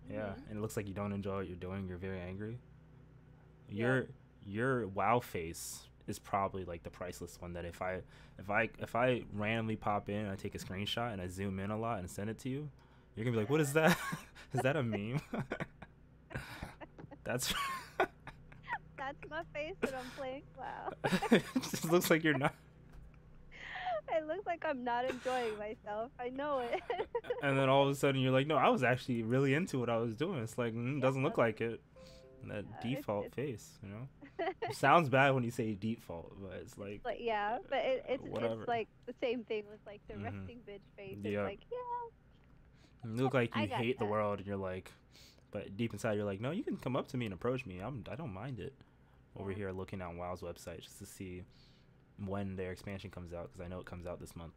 Yeah, Mhm. and it looks like you don't enjoy what you're doing. You're very angry. Yeah. Your wow face is probably like the priceless one that if I randomly pop in and I take a screenshot and I zoom in a lot and send it to you, you're gonna be like, what is that? Is that a meme? That's That's my face when I'm playing WoW. it just looks like you're not. It looks like I'm not enjoying myself. I know it. And then all of a sudden you're like, no, I was actually really into what I was doing. It's like, doesn't Yeah, look like it. And that yeah, default face, you know? It sounds bad when you say default, but it's like, but yeah, but it's whatever. like the same thing with like the Mm-hmm. resting bitch face. It's Yeah. like, yeah, You look like I you got hate the that. world, and you're like, but deep inside you're like, no, you can come up to me and approach me. I don't mind it. Over Yeah, here looking on WoW's website just to see when their expansion comes out because I know it comes out this month.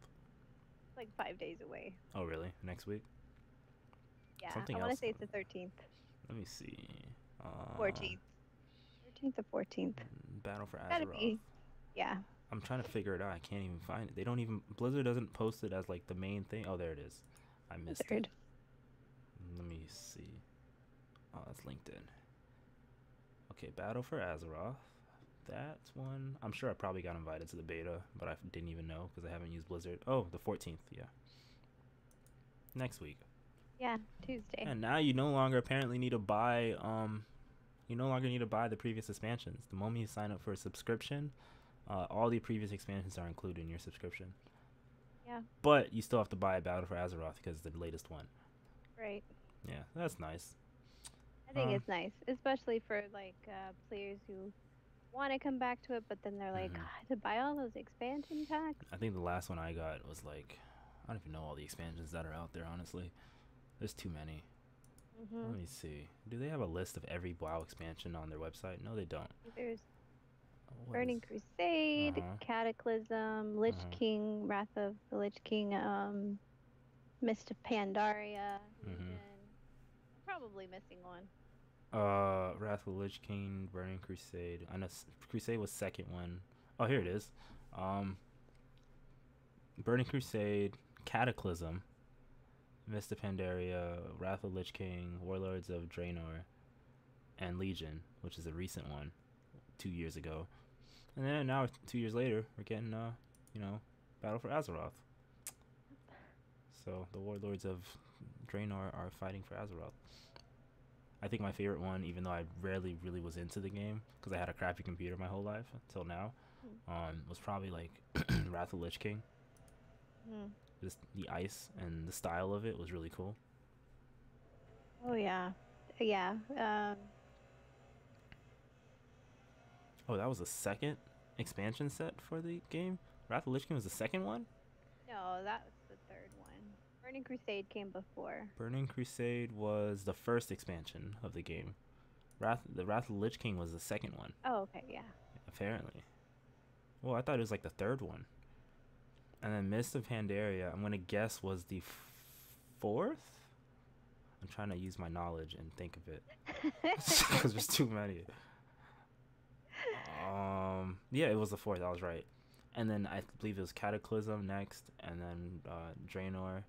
it's like 5 days away. Oh really? Next week? Yeah, Something I want to else. say it's the 13th, Let me see. 14th, 13th or 14th. Battle for Gotta Azeroth. be, yeah. I'm trying to figure it out. I can't even find it. They don't even Blizzard doesn't post it as like the main thing. Oh, there it is. I missed it. Third. Let me see. Oh, that's LinkedIn. Okay, Battle for Azeroth. That's one. I'm sure I probably got invited to the beta, but I didn't even know because I haven't used Blizzard. Oh, the 14th. Yeah, next week. Yeah, Tuesday. And now you no longer apparently need to buy. You no longer need to buy the previous expansions. The moment you sign up for a subscription, all the previous expansions are included in your subscription. Yeah, But you still have to buy Battle for Azeroth because it's the latest one. right. Yeah, that's nice. I think it's nice, especially for like players who want to come back to it, but then they're like, Mhm. God, to buy all those expansion packs. I think the last one I got was like, I don't even know all the expansions that are out there, honestly. There's too many. Let Mhm. me see. Do they have a list of every WoW expansion on their website? No, they don't. There's What is? Burning Crusade, Uh-huh. Cataclysm, Lich Uh-huh. King, Wrath of the Lich King, Mist of Pandaria, Mm-hmm. Legion. I'm probably missing one. Wrath of the Lich King, Burning Crusade. I know Crusade was second one. Oh, here it is. Um, Burning Crusade, Cataclysm, Mist of Pandaria, Wrath of the Lich King, Warlords of Draenor, and Legion, which is a recent one, 2 years ago. And then now, 2 years later, we're getting you know, Battle for Azeroth. So the Warlords of Draenor are fighting for Azeroth. I think my favorite one, even though I rarely really was into the game because I had a crappy computer my whole life until now, was probably like Wrath of Lich King. Mm-hmm. Just the ice and the style of it was really cool. Oh yeah, yeah. Oh, that was the second expansion set for the game. Wrath of Lich King was the second one. No, that was the third one. Burning Crusade came before. Burning Crusade was the first expansion of the game. The Wrath of the Lich King was the second one, Oh, okay, yeah. apparently. Well, I thought it was like the third one. And then Mist of Pandaria, I'm gonna guess was the fourth. I'm trying to use my knowledge and think of it because there's too many. Yeah, it was the fourth. I was right. And then I believe it was Cataclysm next, and then Draenor.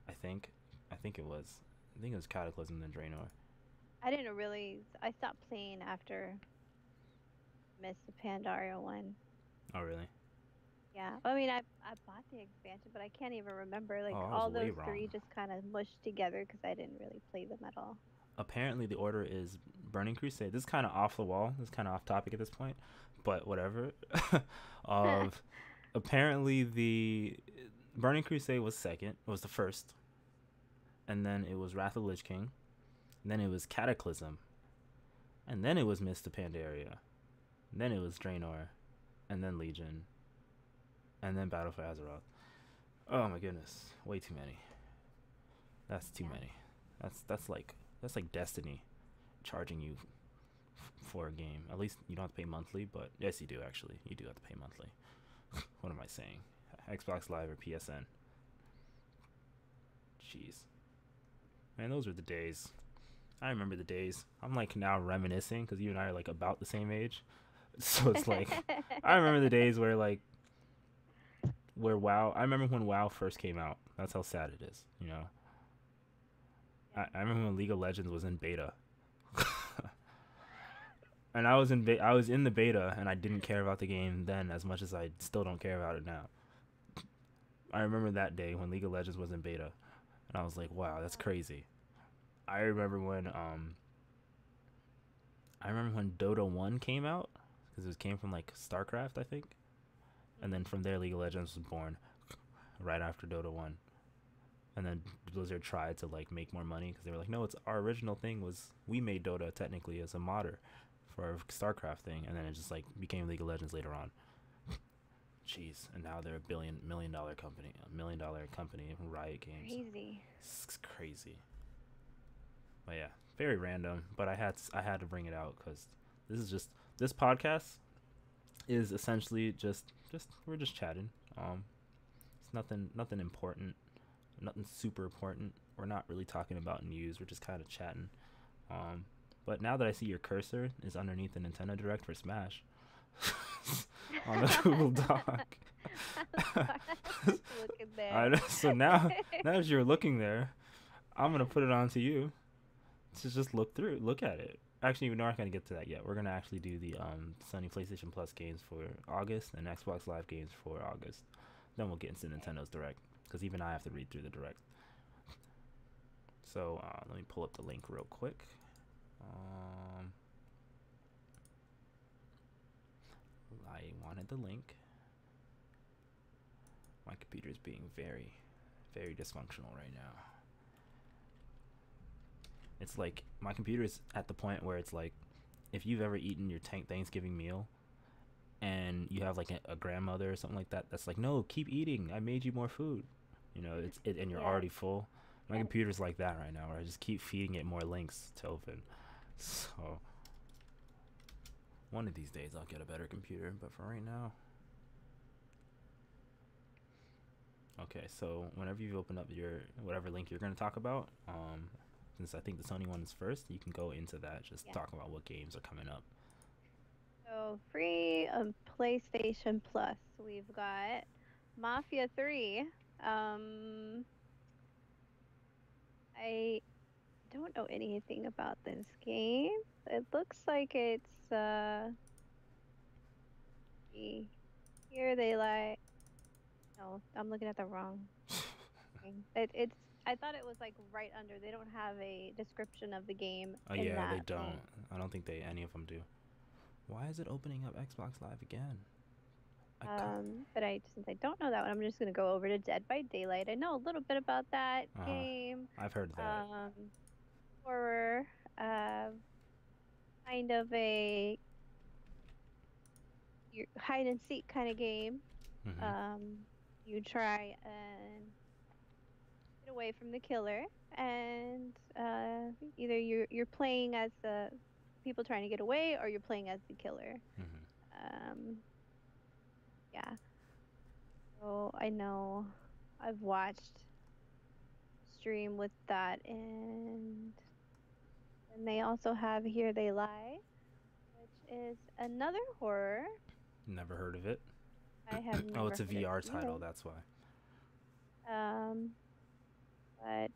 I think. I think it was. I think it was Cataclysm then Draenor. I didn't really. I stopped playing after Miss the Pandaria one. Oh really? Yeah, I mean, I bought the expansion, but I can't even remember. Like Oh, I was all way those wrong. three just kind of mushed together because I didn't really play them at all. Apparently the order is Burning Crusade. This is kind of off the wall. This is kind of off topic at this point, but whatever. Of apparently the Burning Crusade was second. Was the first, and then it was Wrath of the Lich King, and then it was Cataclysm, and then it was Mist of Pandaria, and then it was Draenor, and then Legion, and then Battle for Azeroth. Oh my goodness, way too many. That's too Yeah. many. That's like Destiny, charging you for a game. At least you don't have to pay monthly, but yes, you do actually. You do have to pay monthly. What am I saying? Xbox Live or PSN? Jeez, man, those were the days. I remember the days. I'm like now reminiscing because you and I are like about the same age, so it's like I remember the days where like where WoW. I remember when WoW first came out. That's how sad it is, you know. I remember when League of Legends was in beta, and I was in the beta, and I didn't care about the game then as much as I still don't care about it now. I remember that day when League of Legends was in beta, and I was like, wow, that's crazy. I remember when Dota 1 came out because it came from like StarCraft, I think, and then from there League of Legends was born right after Dota 1. And then Blizzard tried to like make more money because they were like, no, it's our original thing was we made Dota technically as a modder for our StarCraft thing, and then it just like became League of Legends later on. Jeez, and now they're a $1 million company, Riot Games. Crazy. It's crazy. But yeah, very random. But I had to bring it out because this podcast is essentially just we're just chatting. It's nothing important. Nothing super important. We're not really talking about news. We're just kind of chatting. But now that I see your cursor is underneath the Nintendo Direct for Smash on the Google Doc. Looking there. So now as you're looking there, I'm gonna put it onto you to just look at it. Actually, we're not gonna get to that yet. We're gonna actually do the Sony PlayStation Plus games for August and Xbox Live games for August. Then we'll get into Nintendo's Direct because even I have to read through the Direct. So let me pull up the link real quick. I wanted the link. My computer is being very, very dysfunctional right now. It's like my computer is at the point where it's like, if you've ever eaten your Thanksgiving meal and you have like a grandmother or something like that that's like, no, keep eating, I made you more food, you know, and you're already full. My computer's like that right now, where I just keep feeding it more links to open. So One of these days I'll get a better computer, but for right now. Okay, so whenever you've opened up your whatever link you're going to talk about, since I think the Sony one is first, you can go into that. Just Yeah. talk about what games are coming up. So free PlayStation Plus. We've got Mafia 3. Um, I don't know anything about this game. It looks like it's here they like. No, I'm looking at the wrong thing. It's. I thought it was like right under. They don't have a description of the game Oh in yeah, they that don't. thing. I don't think any of them do. Why is it opening up Xbox Live again? But since I don't know that one, I'm just gonna go over to Dead by Daylight. I know a little bit about that game. I've heard of that. Um, horror, uh, kind of a hide and seek kind of game. Mm-hmm. You try and get away from the killer, and either you're playing as the people trying to get away, or you're playing as the killer. Mm-hmm. Yeah. So I know I've watched stream with that, and then they also have Here They Lie, which is another horror. Never heard of it. I have Oh, never it's a heard of VR it either. title. That's why. But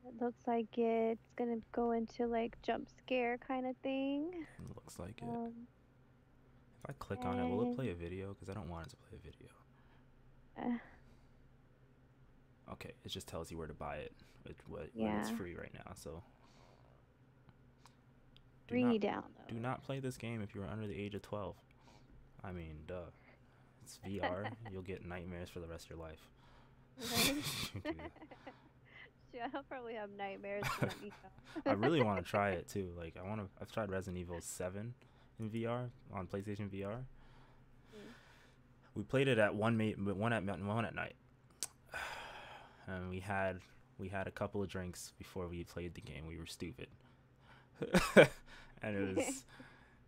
it looks like it's gonna go into like jump scare kind of thing. It looks like it. Um, If I click on it, will it play a video? Because I don't want it to play a video. Okay, it just tells you where to buy it. When it's free right now. So free download. Do not play this game if you are under the age of 12. I mean, duh. It's VR. You'll get nightmares for the rest of your life. Yeah, I'll probably have nightmares. I really want to try it too. Like I've tried Resident Evil 7 in VR on PlayStation VR. We played it at one at night, and we had a couple of drinks before we played the game. We were stupid, and it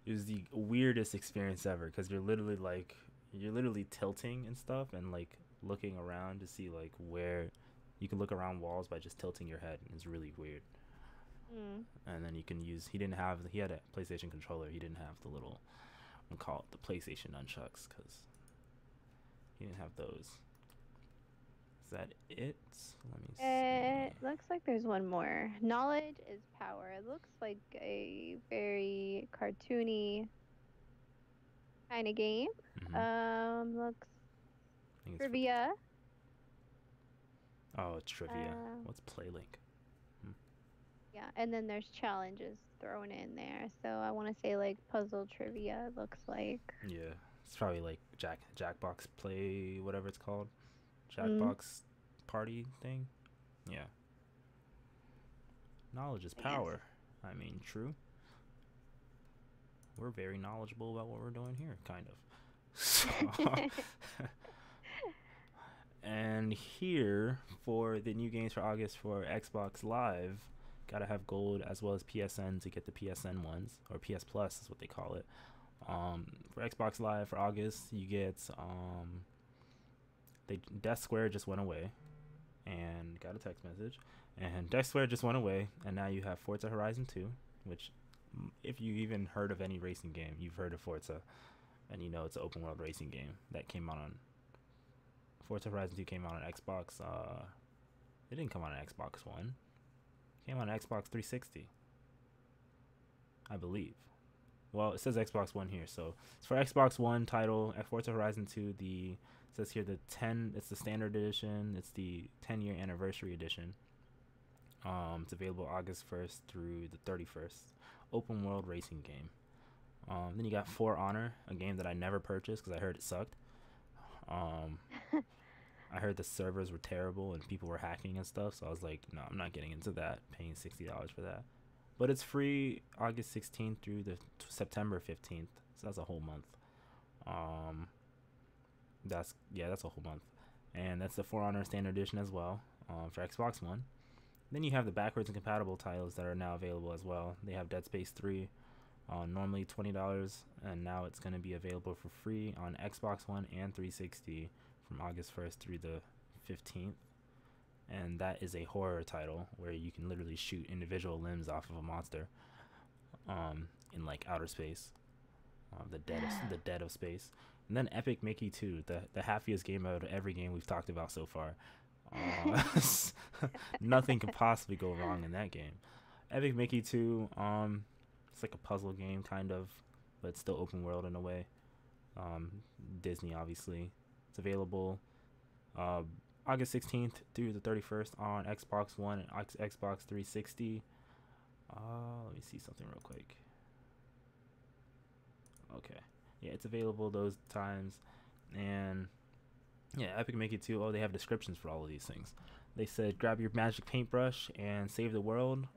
was the weirdest experience ever because you're literally tilting and stuff and like looking around to see like where you can look around walls by just tilting your head. It's really weird. And then you can use. He had a PlayStation controller. He didn't have the little, we'll call it the PlayStation nunchucks, because he didn't have those. Is that it? Let me see. It looks like there's one more. Knowledge is power. It looks like a very cartoony kind of game. Looks trivia. Oh, it's trivia. What's Playlink? Yeah, and then there's challenges thrown in there. So I want to say like puzzle trivia. It looks like. Yeah, it's probably like Jackbox Play, whatever it's called, Jackbox Party thing. Yeah. Knowledge is power. I mean, true. We're very knowledgeable about what we're doing here, kind of. So, and here for the new games for August for Xbox Live, gotta have gold as well as PSN to get the PSN ones, or PS Plus is what they call it. For Xbox Live for August, you get Death Square just went away, and got a text message, and Death Square just went away, and now you have Forza Horizon 2, which if you even heard of any racing game, you've heard of Forza, and you know it's an open world racing game that came out on Forza Horizon 2 came out on Xbox. It didn't come out on Xbox One. It came out on Xbox 360, I believe. Well, it says Xbox One here, so it's for Xbox One title. Forza Horizon 2. It says here it's the standard edition. It's the 10-year anniversary edition. It's available August 1st through the 31st. Open world racing game. Then you got For Honor, a game that I never purchased because I heard it sucked. I heard the servers were terrible and people were hacking and stuff, so I was like, no, I'm not getting into that, paying $60 for that. But it's free August 16th through the September 15th, so that's a whole month. That's a whole month. And that's the For Honor Standard Edition as well, for Xbox One. Then you have the backwards and compatible titles that are now available as well. They have Dead Space 3, Normally $20, and now it's going to be available for free on Xbox One and 360 from August 1st through the 15th. And that is a horror title where you can literally shoot individual limbs off of a monster in like outer space, the dead of space. And then Epic Mickey 2, the happiest game out of every game we've talked about so far. Nothing could possibly go wrong in that game. Epic Mickey 2, it's like a puzzle game kind of, but it's still open world in a way. Disney, obviously. It's available August 16th through the 31st on Xbox One and Xbox 360. Let me see something real quick. Okay. Yeah, it's available those times. And yeah, Epic Mickey 2. Oh, they have descriptions for all of these things. They said, grab your magic paintbrush and save the world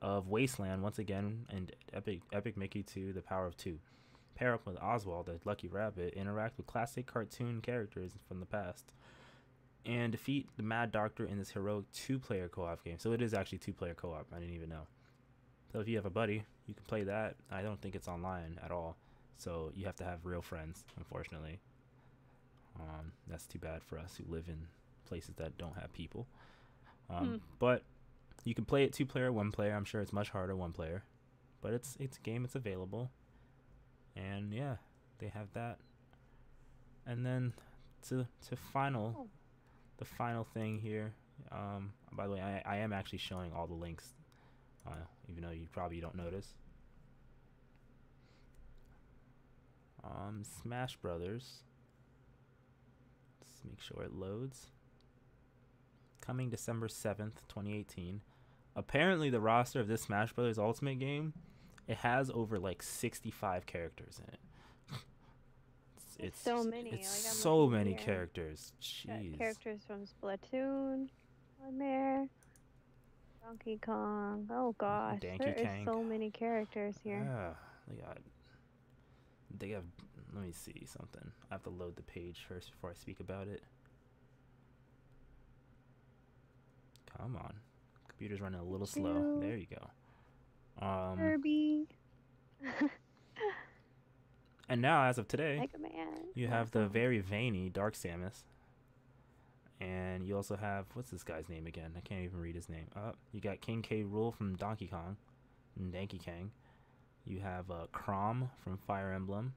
of Wasteland once again. And Epic Mickey 2, The Power of Two. Pair up with Oswald, the Lucky Rabbit. Interact with classic cartoon characters from the past. And defeat the Mad Doctor in this heroic 2-player co-op game. So it is actually 2-player co-op. I didn't even know. So if you have a buddy, you can play that. I don't think it's online at all. So you have to have real friends, unfortunately. That's too bad for us who live in places that don't have people. But you can play it 2-player, 1-player. I'm sure it's much harder 1-player. But it's a game. It's available. And yeah, they have that. And then the final thing here. By the way, I am actually showing all the links, even though you probably don't notice. Smash Brothers. Let's make sure it loads. Coming December 7th, 2018. Apparently, the roster of this Smash Brothers Ultimate game, it has over like 65 characters in it. It's so many. It's like so many characters. Jeez. Got characters from Splatoon on there. Donkey Kong. Oh gosh, there is so many characters here. Yeah, they have. Let me see something. I have to load the page first before I speak about it. Come on, computer's running a little slow. There you go. Kirby. And now, as of today, Mega Man. You have the very veiny Dark Samus. And you also have, what's this guy's name again? I can't even read his name. You got King K. Rool from Donkey Kong. And Donkey Kang. You have Chrom from Fire Emblem.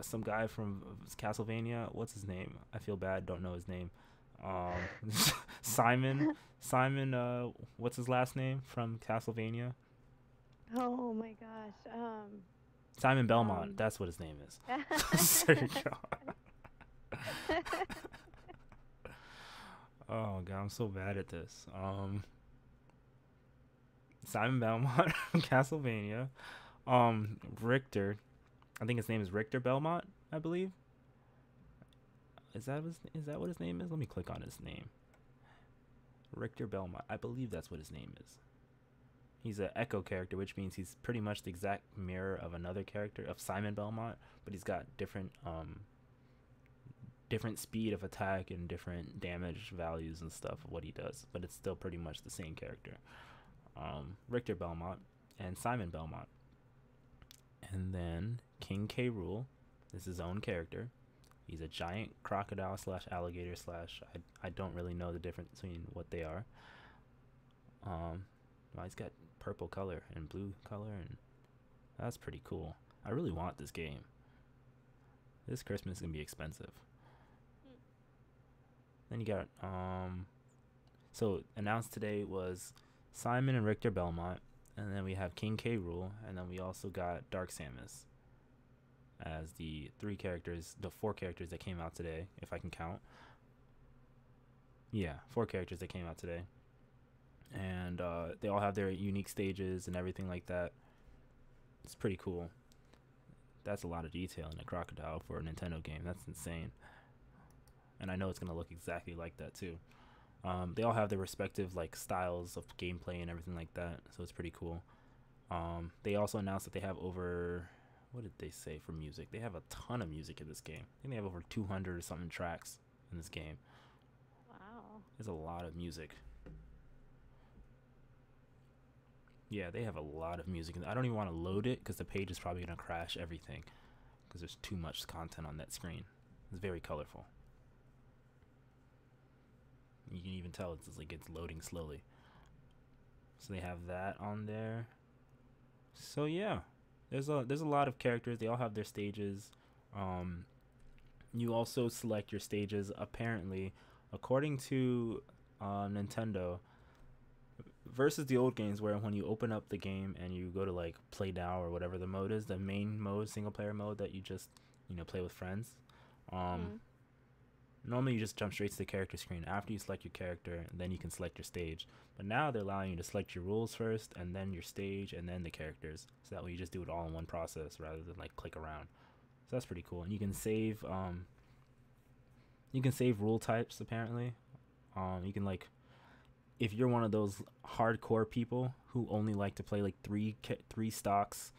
Some guy from Castlevania. What's his name? I feel bad, don't know his name. Simon, what's his last name from Castlevania? Oh my gosh. Simon Belmont. That's what his name is. Oh god, I'm so bad at this. Simon Belmont from Castlevania. Richter. I think his name is Richter Belmont, I believe. Is that what his name is? Let me click on his name. Richter Belmont. I believe that's what his name is. He's an Echo character, which means he's pretty much the exact mirror of another character, of Simon Belmont, but he's got different speed of attack and different damage values and stuff of what he does, but it's still pretty much the same character. Richter Belmont and Simon Belmont. And then King K. Rool is his own character. He's a giant crocodile / alligator / I don't really know the difference between what they are. Well, he's got purple color and blue color, and that's pretty cool. I really want this game. This Christmas is gonna be expensive. Then you got so announced today was Simon and Richter Belmont, and then we have King K. Rool, and then we also got Dark Samus as the four characters that came out today, if I can count. Yeah, 4 characters that came out today. And they all have their unique stages and everything like that. It's pretty cool. That's a lot of detail in a crocodile for a Nintendo game. That's insane. And I know it's going to look exactly like that too. They all have their respective like styles of gameplay and everything like that, so it's pretty cool. They also announced that they have over, what did they say for music? They have a ton of music in this game. I think they have over 200 or something tracks in this game. Wow. There's a lot of music. Yeah, they have a lot of music. I don't even want to load it because the page is probably going to crash everything because there's too much content on that screen. It's very colorful. You can even tell it's just like it's loading slowly. So they have that on there. So yeah, there's a lot of characters. They all have their stages. Um, you also select your stages apparently according to Nintendo versus the old games where when you open up the game and you go to like play now or whatever the mode is, the main mode, single player mode that you just play with friends. Um, Mhm. Normally you just jump straight to the character screen after you select your character, and then you can select your stage. But now they're allowing you to select your rules first, and then your stage, and then the characters. So that way you just do it all in one process rather than like click around. So that's pretty cool. And you can save. You can save rule types apparently. You can like if you're one of those hardcore people who only like to play like three stocks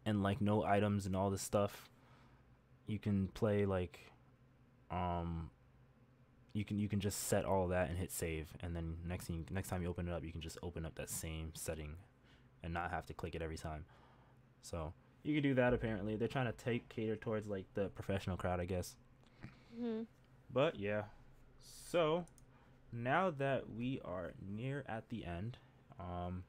and like no items and all this stuff, you can play like um you can just set all of that and hit save, and then next time you open it up, you can just open up that same setting and not have to click it every time. So you can do that. Apparently they're trying to cater towards like the professional crowd, I guess. Mhm. But yeah, so now that we are near at the end, um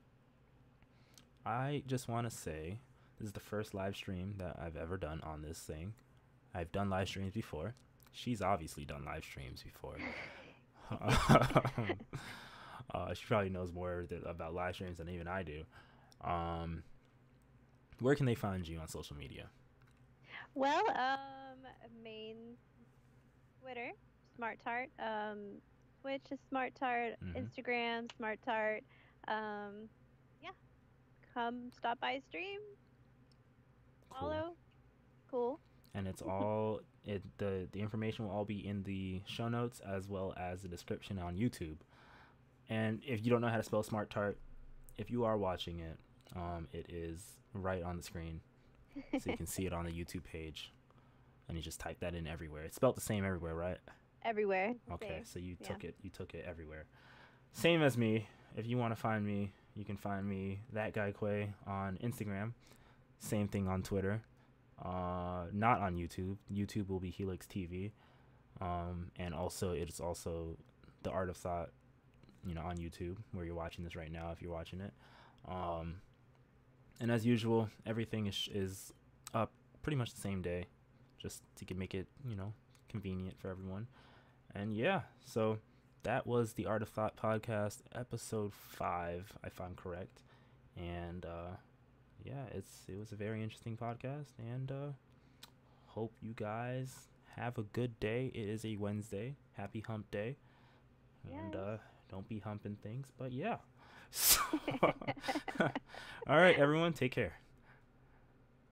I just want to say this is the first live stream that I've ever done on this thing. I've done live streams before. She's obviously done live streams before. She probably knows more about live streams than even I do. Um, where can they find you on social media? Well, main Twitter, Smart Tart. Twitch is Smart Tart. Hmm. Instagram, Smart Tart. Yeah, come stop by stream, Cool. follow. Cool. And it's all the information will all be in the show notes as well as the description on YouTube. And if you don't know how to spell Smart Tart, if you are watching it, it is right on the screen, so you can see it on the YouTube page. And you just type that in everywhere. It's spelled the same everywhere, right? Everywhere, it's the Okay, same. so you Yeah. took it. You took it everywhere. Same as me. If you want to find me, you can find me that guy Quay on Instagram. Same thing on Twitter. Not on YouTube. YouTube will be Helix TV. And also it's also the Art of Thought, on YouTube where you're watching this right now if you're watching it. Um, and as usual, everything is up pretty much the same day, just to make it convenient for everyone. And yeah, so that was the Art of Thought podcast, episode 5, if I'm correct. And yeah, it was a very interesting podcast, and hope you guys have a good day. It is a Wednesday. Happy Hump Day, and Yes. don't be humping things. But yeah, so, all right, everyone, take care.